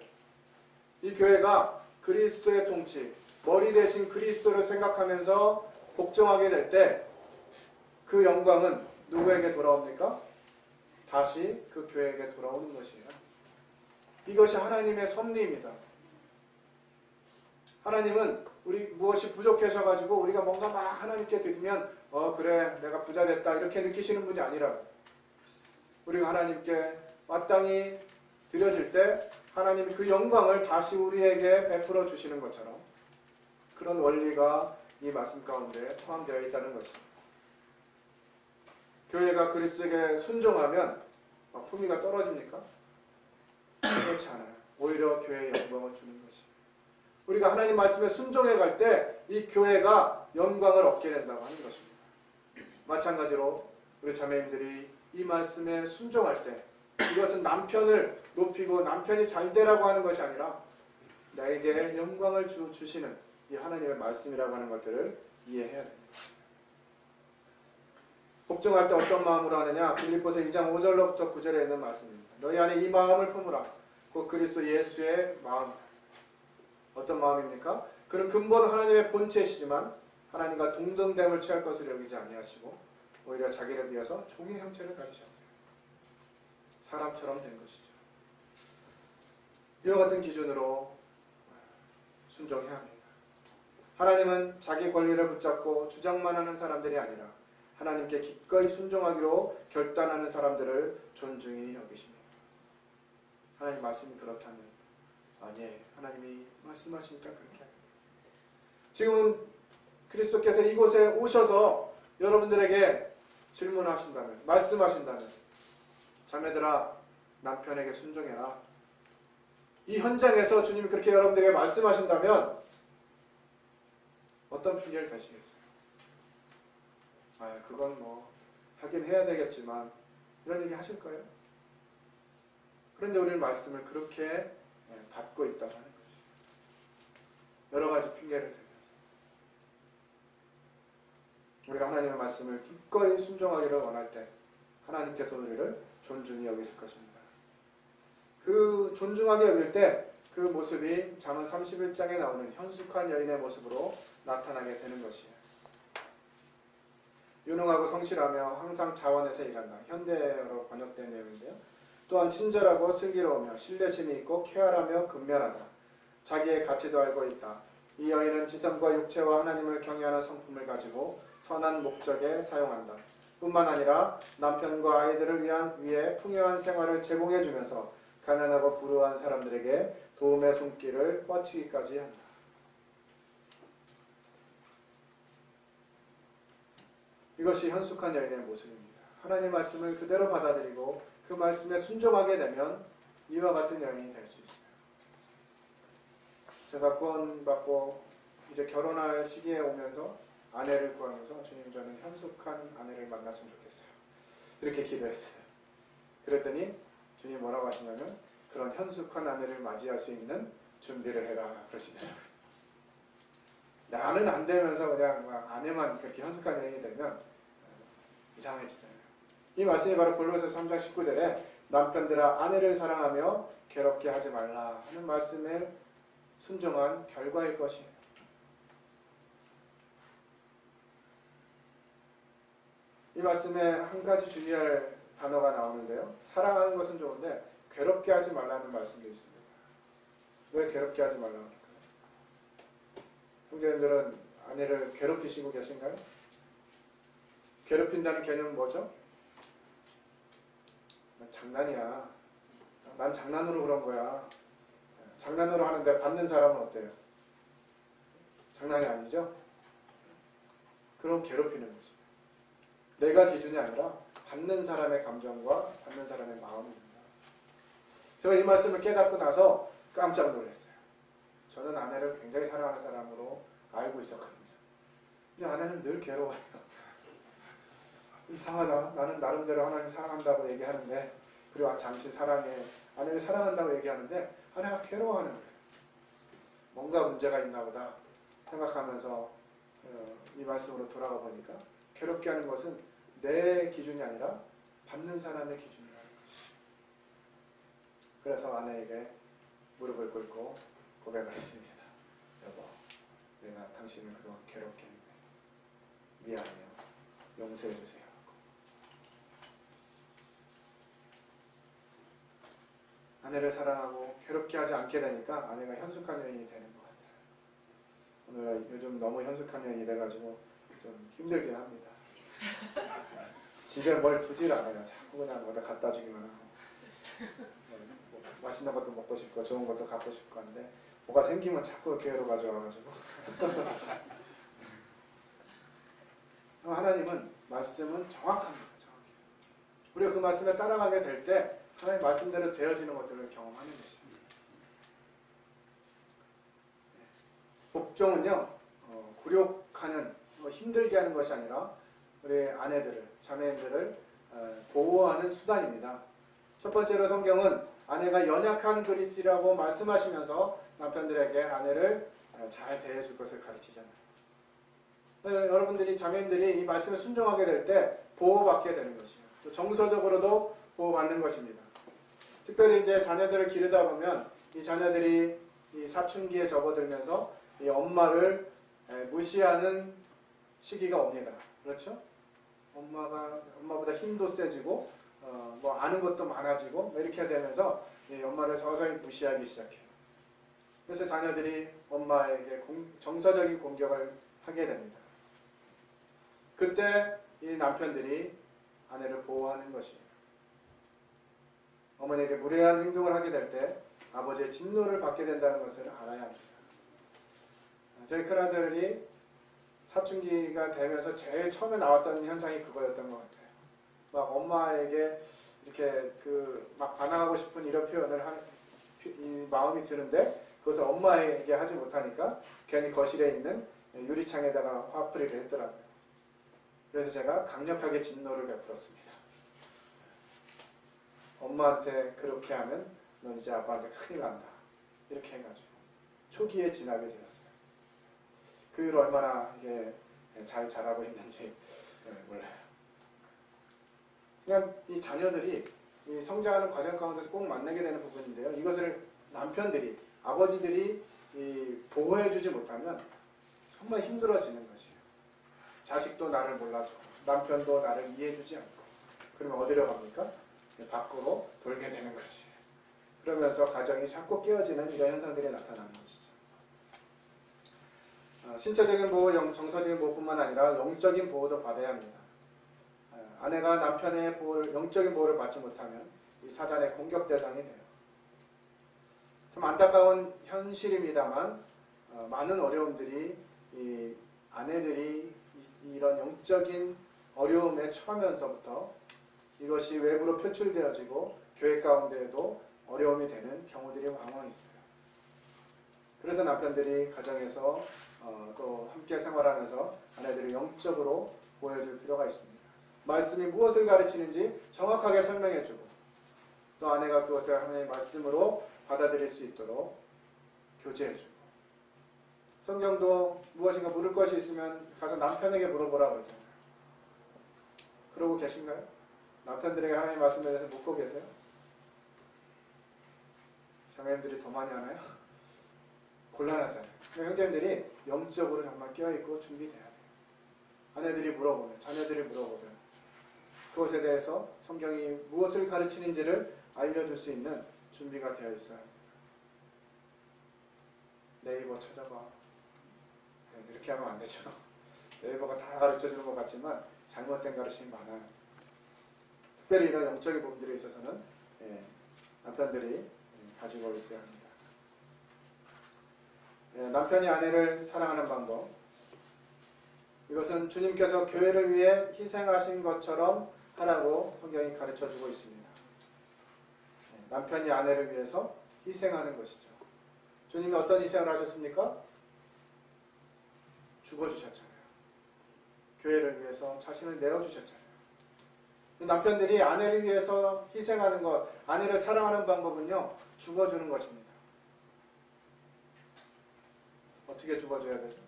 Speaker 1: 이 교회가 그리스도의 통치, 머리 대신 그리스도를 생각하면서 복종하게 될 때 그 영광은 누구에게 돌아옵니까? 다시 그 교회에게 돌아오는 것이에요. 이것이 하나님의 섭리입니다. 하나님은 우리 무엇이 부족하셔가지고 우리가 뭔가 막 하나님께 드리면 그래 내가 부자 됐다 이렇게 느끼시는 분이 아니라 우리가 하나님께 마땅히 드려질 때 하나님이 그 영광을 다시 우리에게 베풀어 주시는 것처럼 그런 원리가 이 말씀 가운데 포함되어 있다는 것입니다. 교회가 그리스도에게 순종하면 품위가 떨어집니까? 그렇지 않아요. 오히려 교회의 영광을 주는 것입니다. 우리가 하나님 말씀에 순종해 갈 때 이 교회가 영광을 얻게 된다고 하는 것입니다. 마찬가지로 우리 자매님들이 이 말씀에 순종할 때 이것은 남편을 높이고 남편이 잘 되라고 하는 것이 아니라 나에게 영광을 주시는 이 하나님의 말씀이라고 하는 것들을 이해해야 됩니다. 복종할 때 어떤 마음으로 하느냐? 빌립보서 2장 5절로부터 9절에 있는 말씀입니다. 너희 안에 이 마음을 품으라. 곧 그리스도 예수의 마음. 어떤 마음입니까? 그는 근본 하나님의 본체시지만 하나님과 동등됨을 취할 것을 여기지 아니하시고 오히려 자기를 비해서 종의 형체를 가지셨어요. 사람처럼 된 것이죠. 이와 같은 기준으로 순종해야 합니다. 하나님은 자기 권리를 붙잡고 주장만 하는 사람들이 아니라 하나님께 기꺼이 순종하기로 결단하는 사람들을 존중히 여기십니다. 하나님 말씀이 그렇다면 예, 하나님이 말씀하시니까 그렇게 합니다. 지금은 그리스도께서 이곳에 오셔서 여러분들에게 질문하신다면, 말씀하신다면 자매들아 남편에게 순종해라. 이 현장에서 주님이 그렇게 여러분들에게 말씀하신다면 어떤 핑계를 대시겠어요? 그건 뭐 하긴 해야 되겠지만 이런 얘기 하실 거예요? 그런데 우리는 말씀을 그렇게 받고 있다고 하는 것이죠. 여러 가지 핑계를 대면서 우리가 하나님의 말씀을 기꺼이 순종하기를 원할 때 하나님께서 우리를 존중히 여기실 것입니다. 그 존중하게 여길 때 그 모습이 잠언 31장에 나오는 현숙한 여인의 모습으로 나타나게 되는 것이에요. 유능하고 성실하며 항상 자원해서 일한다. 현대어로 번역된 내용인데요. 또한 친절하고 슬기로우며 신뢰심이 있고 쾌활하며 근면하다. 자기의 가치도 알고 있다. 이 여인은 지성과 육체와 하나님을 경외하는 성품을 가지고 선한 목적에 사용한다. 뿐만 아니라 남편과 아이들을 위해 풍요한 생활을 제공해주면서 가난하고 불우한 사람들에게 도움의 손길을 뻗치기까지 한다. 이것이 현숙한 여인의 모습입니다. 하나님의 말씀을 그대로 받아들이고 그 말씀에 순종하게 되면 이와 같은 여인이 될 수 있어요. 제가 구원받고 이제 결혼할 시기에 오면서 아내를 구하면서 주님 저는 현숙한 아내를 만났으면 좋겠어요. 이렇게 기도했어요. 그랬더니 주님 뭐라고 하시냐면 그런 현숙한 아내를 맞이할 수 있는 준비를 해라 그러시더라고요. 나는 안 되면서 그냥 막 아내만 그렇게 현숙한 여인이 되면 이상해지잖아요. 이 말씀이 바로 골로새서 3장 19절에 남편들아 아내를 사랑하며 괴롭게 하지 말라 하는 말씀에 순종한 결과일 것이에요. 이 말씀에 한 가지 주의할 단어가 나오는데요. 사랑하는 것은 좋은데 괴롭게 하지 말라는 말씀도 있습니다. 왜 괴롭게 하지 말라고 할까요? 형제님들은 아내를 괴롭히시고 계신가요? 괴롭힌다는 개념은 뭐죠? 장난이야. 난 장난으로 그런 거야. 장난으로 하는데 받는 사람은 어때요? 장난이 아니죠? 그럼 괴롭히는 거지. 내가 기준이 아니라 받는 사람의 감정과 받는 사람의 마음입니다. 제가 이 말씀을 깨닫고 나서 깜짝 놀랐어요. 저는 아내를 굉장히 사랑하는 사람으로 알고 있었거든요. 근데 아내는 늘 괴로워요. 이상하다. 나는 나름대로 하나님 사랑한다고 얘기하는데 그리고 잠시 사랑해. 아내를 사랑한다고 얘기하는데 아내가 괴로워하는 거예요. 뭔가 문제가 있나 보다 생각하면서 이 말씀으로 돌아가 보니까 괴롭게 하는 것은 내 기준이 아니라 받는 사람의 기준이라는 것이. 그래서 아내에게 무릎을 꿇고 고백을 했습니다. 여보, 내가 당신을 그동안 괴롭게 했네. 미안해요. 용서해 주세요. 아내를 사랑하고 괴롭게 하지 않게 되니까 아내가 현숙한 여인이 되는 것 같아요. 오늘 요즘 너무 현숙한 여인이 돼가지고 좀 힘들긴 합니다. 집에 뭘 두질 않아요. 자꾸 그냥 어디 갖다 주기만 하고. 뭐 맛있는 것도 먹고 싶고 좋은 것도 갖고 싶고 한데 뭐가 생기면 자꾸 교회로 가져와가지고. 하나님은 말씀은 정확합니다. 정확해요. 우리가 그 말씀에 따라가게 될 때 하나님 말씀대로 되어지는 것들을 경험하는 것입니다. 복종은요, 굴욕하는, 힘들게 하는 것이 아니라 우리 아내들을, 자매들을 보호하는 수단입니다. 첫 번째로 성경은 아내가 연약한 그리스라고 말씀하시면서 남편들에게 아내를 잘 대해줄 것을 가르치잖아요. 여러분들이, 자매들이 이 말씀에 순종하게 될 때 보호받게 되는 것이에요. 또 정서적으로도 보호받는 것입니다. 특별히 이제 자녀들을 기르다 보면 이 자녀들이 이 사춘기에 접어들면서 이 엄마를 무시하는 시기가 옵니다. 그렇죠? 엄마보다 힘도 세지고, 뭐 아는 것도 많아지고, 이렇게 되면서 이 엄마를 서서히 무시하기 시작해요. 그래서 자녀들이 엄마에게 정서적인 공격을 하게 됩니다. 그때 이 남편들이 아내를 보호하는 것이에요. 어머니에게 무례한 행동을 하게 될 때 아버지의 진노를 받게 된다는 것을 알아야 합니다. 저희 큰아들이 사춘기가 되면서 제일 처음에 나왔던 현상이 그거였던 것 같아요. 막 엄마에게 이렇게 막 반항하고 싶은 이런 표현을 이 마음이 드는데 그것을 엄마에게 하지 못하니까 괜히 거실에 있는 유리창에다가 화풀이를 했더라고요. 그래서 제가 강력하게 진노를 베풀었습니다. 엄마한테 그렇게 하면 넌 이제 아빠한테 큰일 난다. 이렇게 해가지고 초기에 지나게 되었어요. 그 이후로 얼마나 이게 잘 자라고 있는지 몰라요. 그냥 이 자녀들이 이 성장하는 과정 가운데서 꼭 만나게 되는 부분인데요. 이것을 남편들이, 아버지들이 보호해주지 못하면 정말 힘들어지는 것이에요. 자식도 나를 몰라주고 남편도 나를 이해해주지 않고 그러면 어디로 갑니까? 밖으로 돌게 되는 것이에요. 그러면서 가정이 자꾸 깨어지는 이런 현상들이 나타나는 것이죠. 신체적인 보호, 정서적인 보호뿐만 아니라 영적인 보호도 받아야 합니다. 아내가 남편의 영적인 보호를 받지 못하면 이 사단의 공격 대상이 돼요. 참 안타까운 현실입니다만 많은 어려움들이 이 아내들이 이런 영적인 어려움에 처하면서부터 이것이 외부로 표출되어지고 교회 가운데에도 어려움이 되는 경우들이 왕왕 있어요. 그래서 남편들이 가정에서 또 함께 생활하면서 아내들을 영적으로 보여줄 필요가 있습니다. 말씀이 무엇을 가르치는지 정확하게 설명해주고 또 아내가 그것을 하나님의 말씀으로 받아들일 수 있도록 교제해주고 성경도 무엇인가 물을 것이 있으면 가서 남편에게 물어보라고 그러잖아요. 그러고 계신가요? 남편들에게 하나님의 말씀에 대해서 묻고 계세요? 자매님들이 더 많이 하나요? 곤란하잖아요. 형제님들이 영적으로 정말 깨어있고 준비돼야 돼요. 아내들이 물어보면, 자녀들이 물어보면 그것에 대해서 성경이 무엇을 가르치는지를 알려줄 수 있는 준비가 되어 있어야 합니다. 네이버 찾아봐. 이렇게 하면 안 되죠. 네이버가 다 가르쳐주는 것 같지만 잘못된 가르침이 많아요. 특별히 이런 영적인 부분들에 있어서는 남편들이 가지고 있어야 합니다. 남편이 아내를 사랑하는 방법, 이것은 주님께서 교회를 위해 희생하신 것처럼 하라고 성경이 가르쳐주고 있습니다. 남편이 아내를 위해서 희생하는 것이죠. 주님이 어떤 희생을 하셨습니까? 죽어주셨잖아요. 교회를 위해서 자신을 내어주셨잖아요. 남편들이 아내를 위해서 희생하는 것, 아내를 사랑하는 방법은요, 죽어주는 것입니다. 어떻게 죽어줘야 되죠?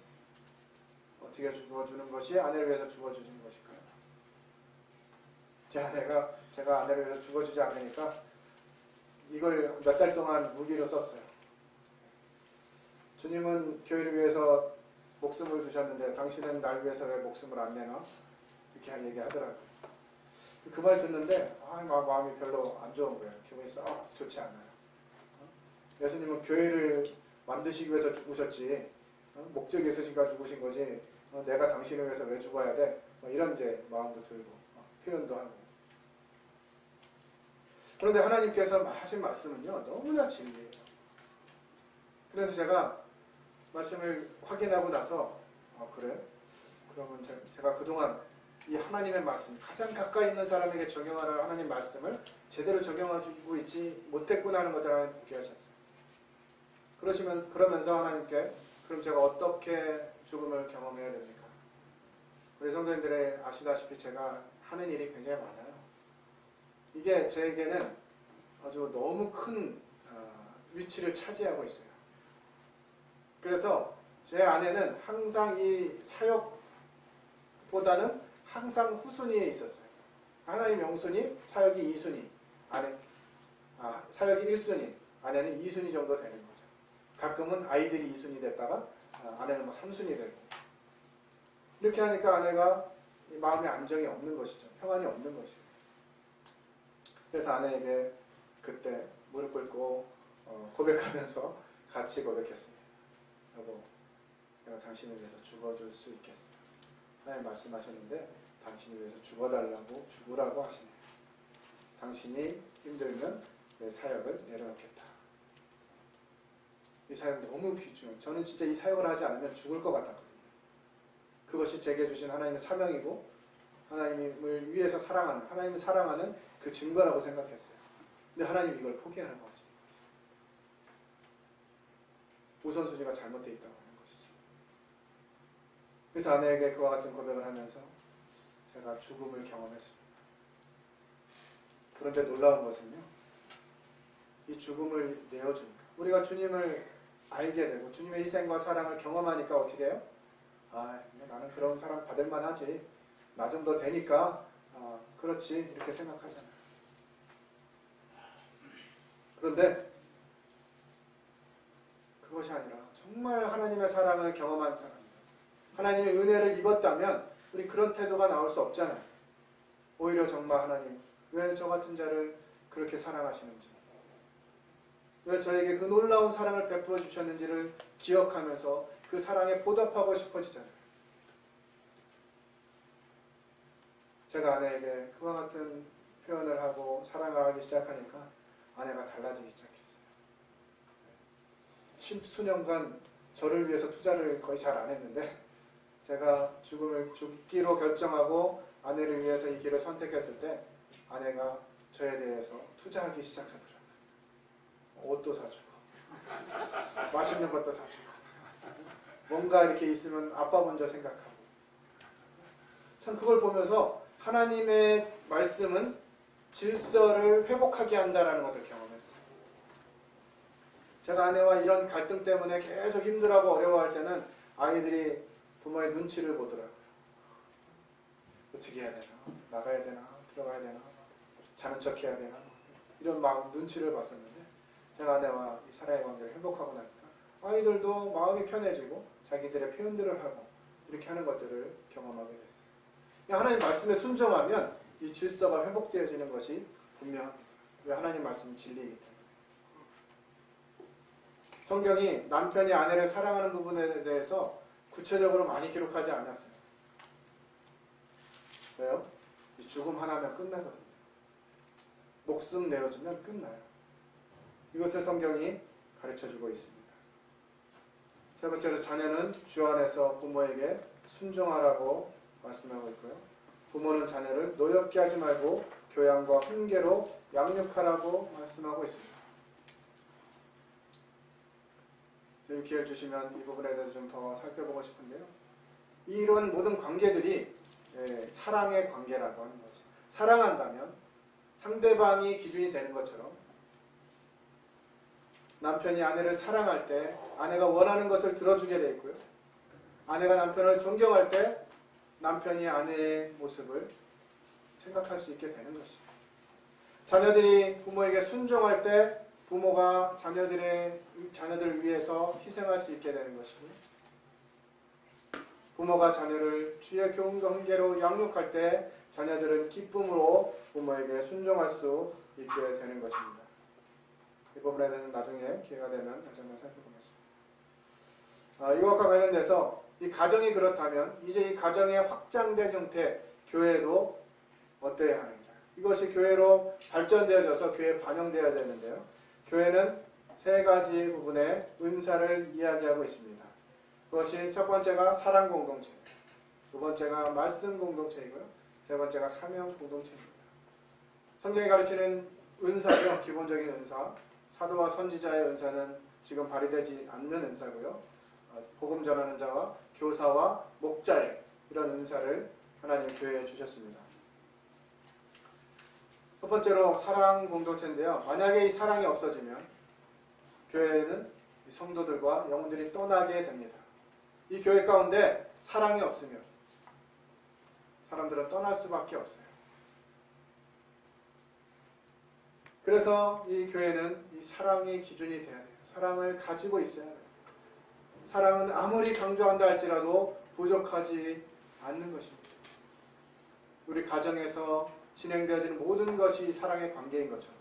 Speaker 1: 어떻게 죽어주는 것이 아내를 위해서 죽어주는 것일까요? 제가 아내를 위해서 죽어주지 않으니까 이걸 몇 달 동안 무기로 썼어요. 주님은 교회를 위해서 목숨을 주셨는데 당신은 날 위해서 왜 목숨을 안 내나? 이렇게 얘기하더라고요. 그 말 듣는데 마음이 별로 안 좋은 거예요. 기분이 썩 좋지 않아요. 예수님은 교회를 만드시기 위해서 죽으셨지 목적이 있으신가 죽으신 거지 내가 당신을 위해서 왜 죽어야 돼? 이런 이제 마음도 들고 표현도 하고. 그런데 하나님께서 하신 말씀은요 너무나 진리예요. 그래서 제가 말씀을 확인하고 나서 그래? 그러면 제가 그동안 이 하나님의 말씀 가장 가까이 있는 사람에게 적용하는 하나님 말씀을 제대로 적용하고 있지 못했구나 하는 것을 하나님께 하셨어요. 그러면서 하나님께 그럼 제가 어떻게 죽음을 경험해야 됩니까? 우리 성도님들이 아시다시피 제가 하는 일이 굉장히 많아요. 이게 제게는 아주 너무 큰 위치를 차지하고 있어요. 그래서 제 안에는 항상 이 사역보다는 항상 후순위에 있었어요. 하나님 영순위, 사역이 2순위, 사역이 1순위, 아내는 2순위 정도 되는 거죠. 가끔은 아이들이 2순위 됐다가 아내는 3순위 되고. 이렇게 하니까 아내가 마음의 안정이 없는 것이죠. 평안이 없는 것이죠. 그래서 아내에게 그때 무릎 꿇고 고백하면서 같이 고백했습니다. 여보, 내가 당신을 위해서 죽어줄 수 있겠어요. 하나님 말씀하셨는데 당신을 위해서 죽으라고 하시네요. 당신이 힘들면 내 사역을 내려놓겠다. 이 사역 너무 귀중해요. 저는 진짜 이 사역을 하지 않으면 죽을 것 같았거든요. 그것이 제게 주신 하나님의 사명이고 하나님을 위해서 사랑하는, 하나님을 사랑하는 그 증거라고 생각했어요. 근데 하나님 이걸 포기하라고 하시는 거죠. 우선순위가 잘못되어 있다고 하는 것이죠. 그래서 아내에게 그와 같은 고백을 하면서 제가 죽음을 경험했습니다. 그런데 놀라운 것은요, 이 죽음을 내어주니까 우리가 주님을 알게 되고 주님의 희생과 사랑을 경험하니까 어떻게 해요? 나는 그런 사랑 받을 만하지, 나 좀 더 되니까 그렇지, 이렇게 생각하잖아요. 그런데 그것이 아니라 정말 하나님의 사랑을 경험한 사람입니다. 하나님의 은혜를 입었다면 우리 그런 태도가 나올 수 없잖아요. 오히려 정말 하나님 왜 저 같은 자를 그렇게 사랑하시는지, 왜 저에게 그 놀라운 사랑을 베풀어 주셨는지를 기억하면서 그 사랑에 보답하고 싶어지잖아요. 제가 아내에게 그와 같은 표현을 하고 사랑을 하기 시작하니까 아내가 달라지기 시작했어요. 십수년간 저를 위해서 투자를 거의 잘 안 했는데 제가 죽기로 결정하고 아내를 위해서 이 길을 선택했을 때 아내가 저에 대해서 투자하기 시작하더라고요. 옷도 사주고 맛있는 것도 사주고 뭔가 이렇게 있으면 아빠 먼저 생각하고. 참 그걸 보면서 하나님의 말씀은 질서를 회복하게 한다는 것을 경험했어요. 제가 아내와 이런 갈등 때문에 계속 힘들어하고 어려워할 때는 아이들이 부모의 눈치를 보더라고요. 어떻게 해야 되나? 나가야 되나? 들어가야 되나? 자는 척 해야 되나? 이런 눈치를 봤었는데 제가 아내와 이 사랑의 관계를 회복하고 나니까 아이들도 마음이 편해지고 자기들의 표현들을 하고 이렇게 하는 것들을 경험하게 됐어요. 하나님 말씀에 순종하면 이 질서가 회복되어지는 것이 분명합니다. 왜? 하나님 말씀은 진리이기 때문에. 성경이 남편이 아내를 사랑하는 부분에 대해서 구체적으로 많이 기록하지 않았어요. 왜요? 이 죽음 하나면 끝나거든요. 목숨 내어주면 끝나요. 이것을 성경이 가르쳐주고 있습니다. 세 번째로 자녀는 주 안에서 부모에게 순종하라고 말씀하고 있고요. 부모는 자녀를 노엽게 하지 말고 교양과 훈계로 양육하라고 말씀하고 있습니다. 기회를 주시면 이 부분에 대해서 좀 더 살펴보고 싶은데요. 이런 모든 관계들이 사랑의 관계라고 하는 거죠. 사랑한다면 상대방이 기준이 되는 것처럼 남편이 아내를 사랑할 때 아내가 원하는 것을 들어주게 되어 있고요. 아내가 남편을 존경할 때 남편이 아내의 모습을 생각할 수 있게 되는 것입니다. 자녀들이 부모에게 순종할 때 부모가 자녀들을 위해서 희생할 수 있게 되는 것이고, 부모가 자녀를 주의 교훈과 훈계로 양육할 때 자녀들은 기쁨으로 부모에게 순종할 수 있게 되는 것입니다. 이 부분에 대해서는 나중에 기회가 되면 다시 한번 살펴보겠습니다. 이것과 관련돼서 이 가정이 그렇다면 이제 이 가정의 확장된 형태, 교회도 어때야 하는가? 이것이 교회로 발전되어져서 교회에 반영되어야 되는데요. 교회는 세 가지 부분의 은사를 이야기하고 있습니다. 그것이 첫 번째가 사랑 공동체, 두 번째가 말씀 공동체이고요. 세 번째가 사명 공동체입니다. 성경이 가르치는 은사죠. 기본적인 은사, 사도와 선지자의 은사는 지금 발휘되지 않는 은사고요. 복음 전하는 자와 교사와 목자의 이런 은사를 하나님 교회에 주셨습니다. 첫 번째로 사랑 공동체인데요. 만약에 이 사랑이 없어지면 교회는 성도들과 영혼들이 떠나게 됩니다. 이 교회 가운데 사랑이 없으면 사람들은 떠날 수밖에 없어요. 그래서 이 교회는 이 사랑이 기준이 돼야 돼요. 사랑을 가지고 있어야 돼요. 사랑은 아무리 강조한다 할지라도 부족하지 않는 것입니다. 우리 가정에서 진행되어지는 모든 것이 사랑의 관계인 것처럼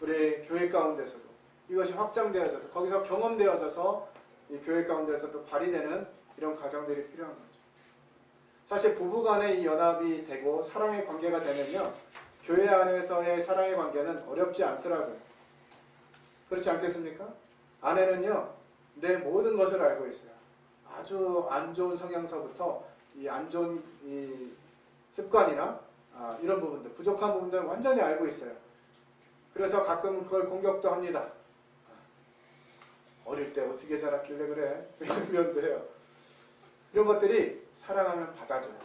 Speaker 1: 우리 교회 가운데서도 이것이 확장되어져서 거기서 경험되어져서 이 교회 가운데서 또 발휘되는 이런 과정들이 필요한 거죠. 사실 부부간의 이 연합이 되고 사랑의 관계가 되면요, 교회 안에서의 사랑의 관계는 어렵지 않더라고요. 그렇지 않겠습니까? 아내는요, 내 모든 것을 알고 있어요. 아주 안 좋은 성향서부터 이 안 좋은 이 습관이나 이런 부분들, 부족한 부분들을 완전히 알고 있어요. 그래서 가끔은 그걸 공격도 합니다. 어릴 때 어떻게 자랐길래 그래? 이런 면도 해요. 이런 것들이 사랑하면 받아줘요.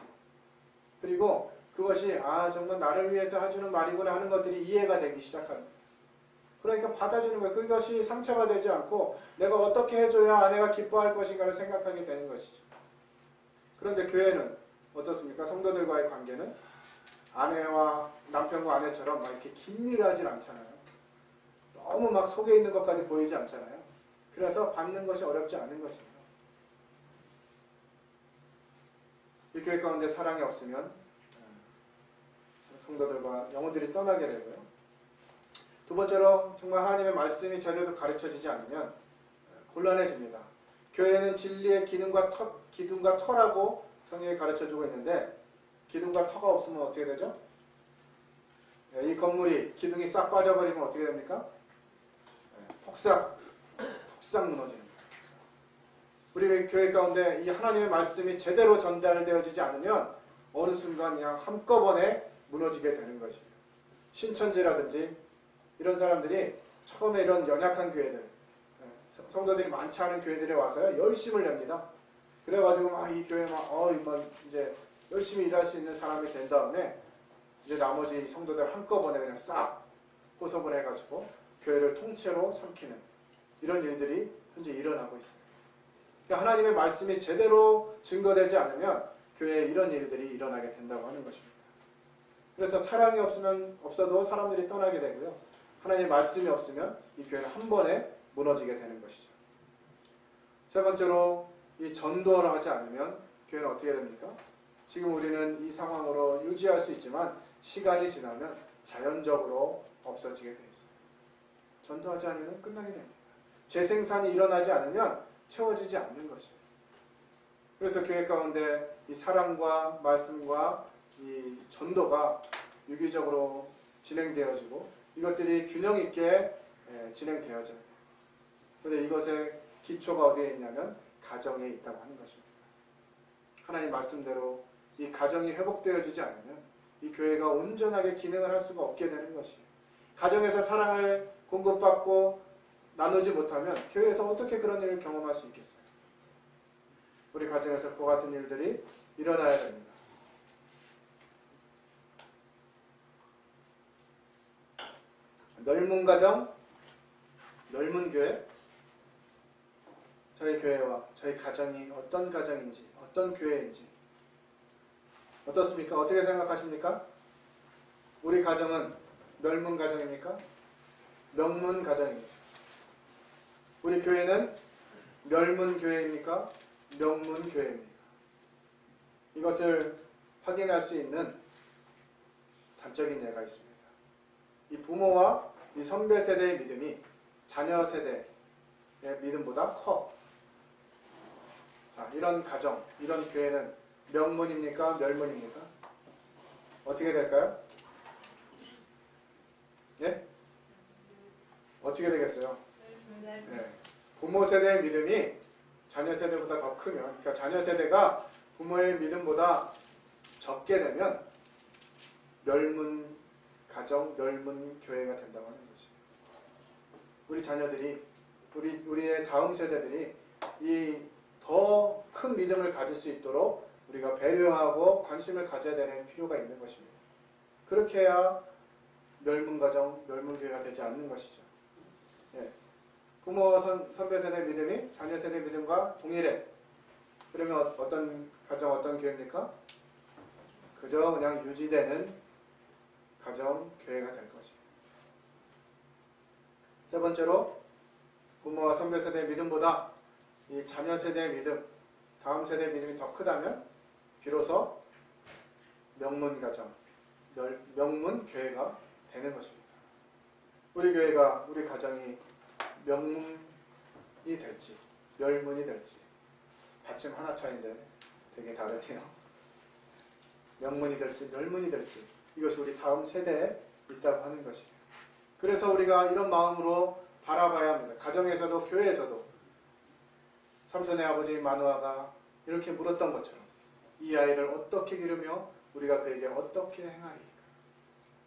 Speaker 1: 그리고 그것이 정말 나를 위해서 해주는 말이구나 하는 것들이 이해가 되기 시작합니다. 그러니까 받아주는 거예요. 그것이 상처가 되지 않고 내가 어떻게 해줘야 아내가 기뻐할 것인가를 생각하게 되는 것이죠. 그런데 교회는 어떻습니까? 성도들과의 관계는 아내와 남편과 아내처럼 막 이렇게 긴밀하진 않잖아요. 너무 막 속에 있는 것까지 보이지 않잖아요. 그래서 받는 것이 어렵지 않은 것입니다. 이 교회 가운데 사랑이 없으면 성도들과 영혼들이 떠나게 되고요. 두 번째로 정말 하나님의 말씀이 제대로 가르쳐지지 않으면 곤란해집니다. 교회는 진리의 기둥과 터라고 성경이 가르쳐주고 있는데 기둥과 터가 없으면 어떻게 되죠? 이 건물이 기둥이 싹 빠져버리면 어떻게 됩니까? 폭삭 무너지는 거예요. 우리 교회 가운데 이 하나님의 말씀이 제대로 전달되어지지 않으면 어느 순간 그냥 한꺼번에 무너지게 되는 것이에요. 신천지라든지 이런 사람들이 처음에 이런 연약한 교회들, 성도들이 많지 않은 교회들에 와서요, 열심을 냅니다. 그래가지고 이 교회 이제 열심히 일할 수 있는 사람이 된 다음에 이제 나머지 성도들 한꺼번에 그냥 싹 포섭을 해가지고 교회를 통째로 삼키는 이런 일들이 현재 일어나고 있어요. 그러니까 하나님의 말씀이 제대로 증거되지 않으면 교회에 이런 일들이 일어나게 된다고 하는 것입니다. 그래서 사랑이 없어도 사람들이 떠나게 되고요. 하나님의 말씀이 없으면 이 교회는 한 번에 무너지게 되는 것이죠. 세 번째로 이 전도를 하지 않으면 교회는 어떻게 됩니까? 지금 우리는 이 상황으로 유지할 수 있지만 시간이 지나면 자연적으로 없어지게 되어 있어요. 전도하지 않으면 끝나게 됩니다. 재생산이 일어나지 않으면 채워지지 않는 것입니다. 그래서 교회 가운데 이 사랑과 말씀과 이 전도가 유기적으로 진행되어지고 이것들이 균형 있게 진행되어져야 돼요. 그런데 이것의 기초가 어디에 있냐면 가정에 있다고 하는 것입니다. 하나님 말씀대로 이 가정이 회복되어지지 않으면 이 교회가 온전하게 기능을 할 수가 없게 되는 것이에요. 가정에서 사랑을 공급받고 나누지 못하면 교회에서 어떻게 그런 일을 경험할 수 있겠어요? 우리 가정에서 그와 같은 일들이 일어나야 됩니다. 넓은 가정, 넓은 교회, 저희 교회와 저희 가정이 어떤 가정인지, 어떤 교회인지 어떻습니까? 어떻게 생각하십니까? 우리 가정은 넓은 가정입니까? 명문 가정입니다. 우리 교회는 멸문 교회입니까? 명문 교회입니까? 이것을 확인할 수 있는 단적인 예가 있습니다. 이 부모와 이 선배 세대의 믿음이 자녀 세대의 믿음보다 커. 자, 이런 가정, 이런 교회는 명문입니까? 멸문입니까? 어떻게 될까요? 예? 어떻게 되겠어요? 네. 부모 세대의 믿음이 자녀 세대보다 더 크면, 그러니까 자녀 세대가 부모의 믿음보다 적게 되면 멸문 가정, 멸문 교회가 된다고 하는 것이에요. 우리 자녀들이, 우리의 다음 세대들이 이 더 큰 믿음을 가질 수 있도록 우리가 배려하고 관심을 가져야 되는 필요가 있는 것입니다. 그렇게 해야 멸문 가정, 멸문 교회가 되지 않는 것이죠. 예. 부모 선배 세대 믿음이 자녀 세대 믿음과 동일해. 그러면 어떤 가정, 어떤 교회입니까? 그저 그냥 유지되는 가정, 교회가 될 것입니다. 세 번째로 부모와 선배 세대의 믿음보다 이 자녀 세대의 믿음, 다음 세대의 믿음이 더 크다면 비로소 명문 가정, 명문 교회가 되는 것입니다. 우리 교회가, 우리 가정이 명문이 될지 멸문이 될지 받침 하나 차이인데 되게 다르네요. 명문이 될지 멸문이 될지 이것이 우리 다음 세대에 있다고 하는 것이에요. 그래서 우리가 이런 마음으로 바라봐야 합니다. 가정에서도 교회에서도 삼손의 아버지 마노아가 이렇게 물었던 것처럼 이 아이를 어떻게 기르며 우리가 그에게 어떻게 행하리까?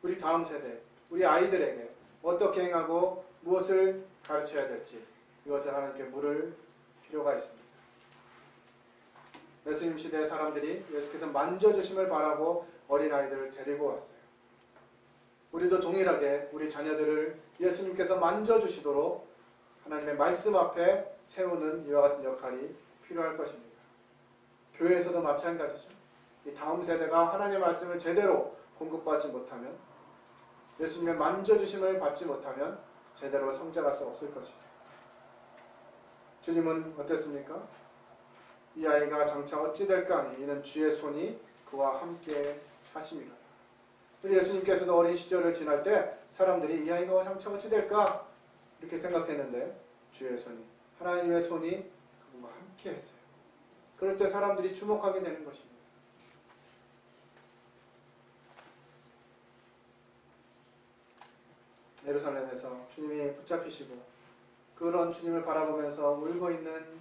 Speaker 1: 우리 다음 세대, 우리 아이들에게 어떻게 행하고 무엇을 가르쳐야 될지 이것을 하나님께 물을 필요가 있습니다. 예수님 시대의 사람들이 예수께서 만져주심을 바라고 어린아이들을 데리고 왔어요. 우리도 동일하게 우리 자녀들을 예수님께서 만져주시도록 하나님의 말씀 앞에 세우는 이와 같은 역할이 필요할 것입니다. 교회에서도 마찬가지죠. 이 다음 세대가 하나님의 말씀을 제대로 공급받지 못하면, 예수님의 만져주심을 받지 못하면 제대로 성장할 수 없을 것입니다. 주님은 어땠습니까? 이 아이가 장차 어찌 될까 하니 이는 주의 손이 그와 함께 하심이라. 예수님께서도 어린 시절을 지날 때 사람들이 이 아이가 장차 어찌 될까 이렇게 생각했는데 주의 손이, 하나님의 손이 그와 함께 했어요. 그럴 때 사람들이 주목하게 되는 것입니다. 예루살렘에서 주님이 붙잡히시고 그런 주님을 바라보면서 울고 있는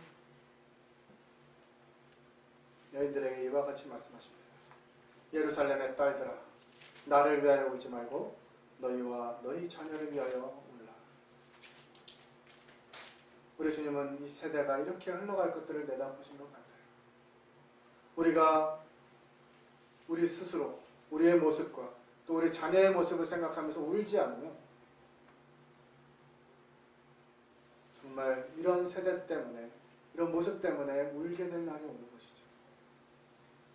Speaker 1: 여인들에게 이와 같이 말씀하십니다. 예루살렘의 딸들아, 나를 위하여 울지 말고 너희와 너희 자녀를 위하여 울라. 우리 주님은 이 세대가 이렇게 흘러갈 것들을 내다보신 것 같아요. 우리가 우리 스스로 우리의 모습과 또 우리 자녀의 모습을 생각하면서 울지 않으면 정말 이런 세대 때문에, 이런 모습 때문에 울게 될 날이 오는 것이죠.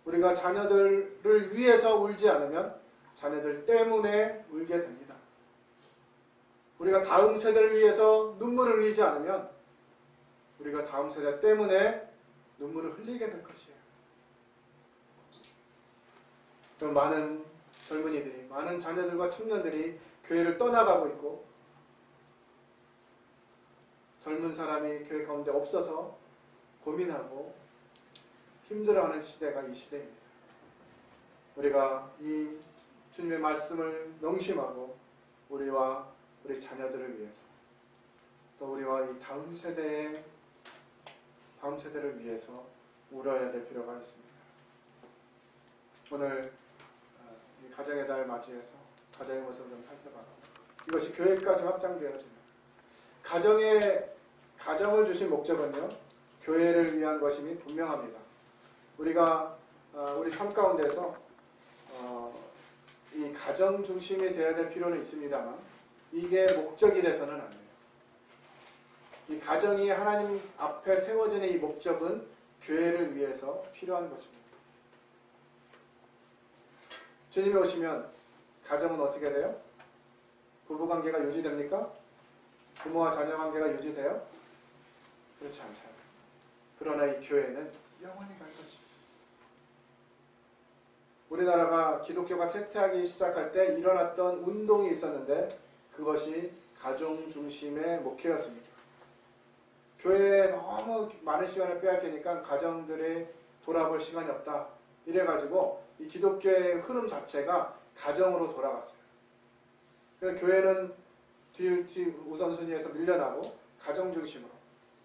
Speaker 1: 우리가 자녀들을 위해서 울지 않으면 자녀들 때문에 울게 됩니다. 우리가 다음 세대를 위해서 눈물을 흘리지 않으면 우리가 다음 세대 때문에 눈물을 흘리게 될 것이에요. 많은 젊은이들이, 많은 자녀들과 청년들이 교회를 떠나가고 있고 젊은 사람이 교회 가운데 없어서 고민하고 힘들어하는 시대가 이 시대입니다. 우리가 이 주님의 말씀을 명심하고 우리와 우리 자녀들을 위해서 또 우리와 이 다음 세대를 위해서 울어야 될 필요가 있습니다. 오늘 이 가정의 달 맞이해서 가정의 모습을 좀 살펴봐라. 이것이 교회까지 확장되어지는, 가정을 주신 목적은요, 교회를 위한 것임이 분명합니다. 우리가 우리 삶 가운데서 이 가정 중심이 되어야 될 필요는 있습니다만 이게 목적이 돼서는 안 돼요. 이 가정이 하나님 앞에 세워지는 이 목적은 교회를 위해서 필요한 것입니다. 주님이 오시면 가정은 어떻게 돼요? 부부관계가 유지됩니까? 부모와 자녀 관계가 유지돼요? 그렇지 않잖아요. 그러나 이 교회는 영원히 갈 것입니다. 우리나라가 기독교가 쇠퇴하기 시작할 때 일어났던 운동이 있었는데 그것이 가정 중심의 목회였습니다. 교회에 너무 많은 시간을 빼앗기니까 가정들이 돌아볼 시간이 없다. 이래가지고 이 기독교의 흐름 자체가 가정으로 돌아갔어요. 그래서 교회는 우선순위에서 밀려나고 가정 중심으로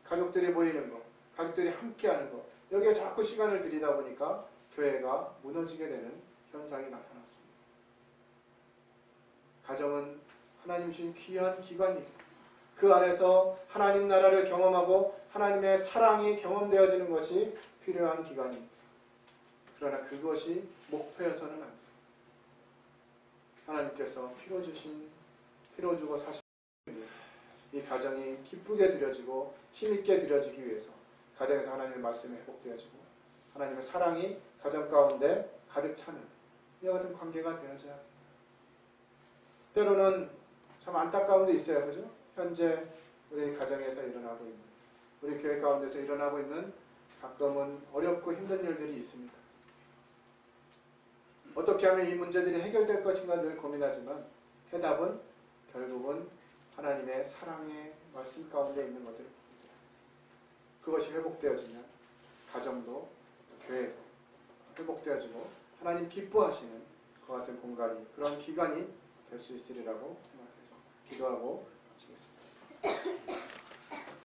Speaker 1: 가족들이 모이는 거, 가족들이 함께하는 거 여기에 자꾸 시간을 들이다 보니까 교회가 무너지게 되는 현상이 나타났습니다. 가정은 하나님 주신 귀한 기관이에요. 그 안에서 하나님 나라를 경험하고 하나님의 사랑이 경험되어지는 것이 필요한 기관입니다. 그러나 그것이 목표여서는 안 돼요. 하나님께서 피로 주고 사시기 위해서 이 가정이 기쁘게 드려지고 힘있게 드려지기 위해서 가정에서 하나님의 말씀이 회복되어지고 하나님의 사랑이 가정 가운데 가득 차는 이와 같은 관계가 되어져야 합니다. 때로는 참 안타까움도 있어요. 그죠? 현재 우리 가정에서 일어나고 있는 우리 교회 가운데서 일어나고 있는 가끔은 어렵고 힘든 일들이 있습니다. 어떻게 하면 이 문제들이 해결될 것인가 늘 고민하지만 해답은 결국은 하나님의 사랑의 말씀 가운데 있는 것들을 봅니다. 그것이 회복되어지면 가정도 교회도 회복되어지고 하나님 기뻐하시는 그와 같은 공간이 그런 기관이 될 수 있으리라고 생각해요. 기도하고 마치겠습니다.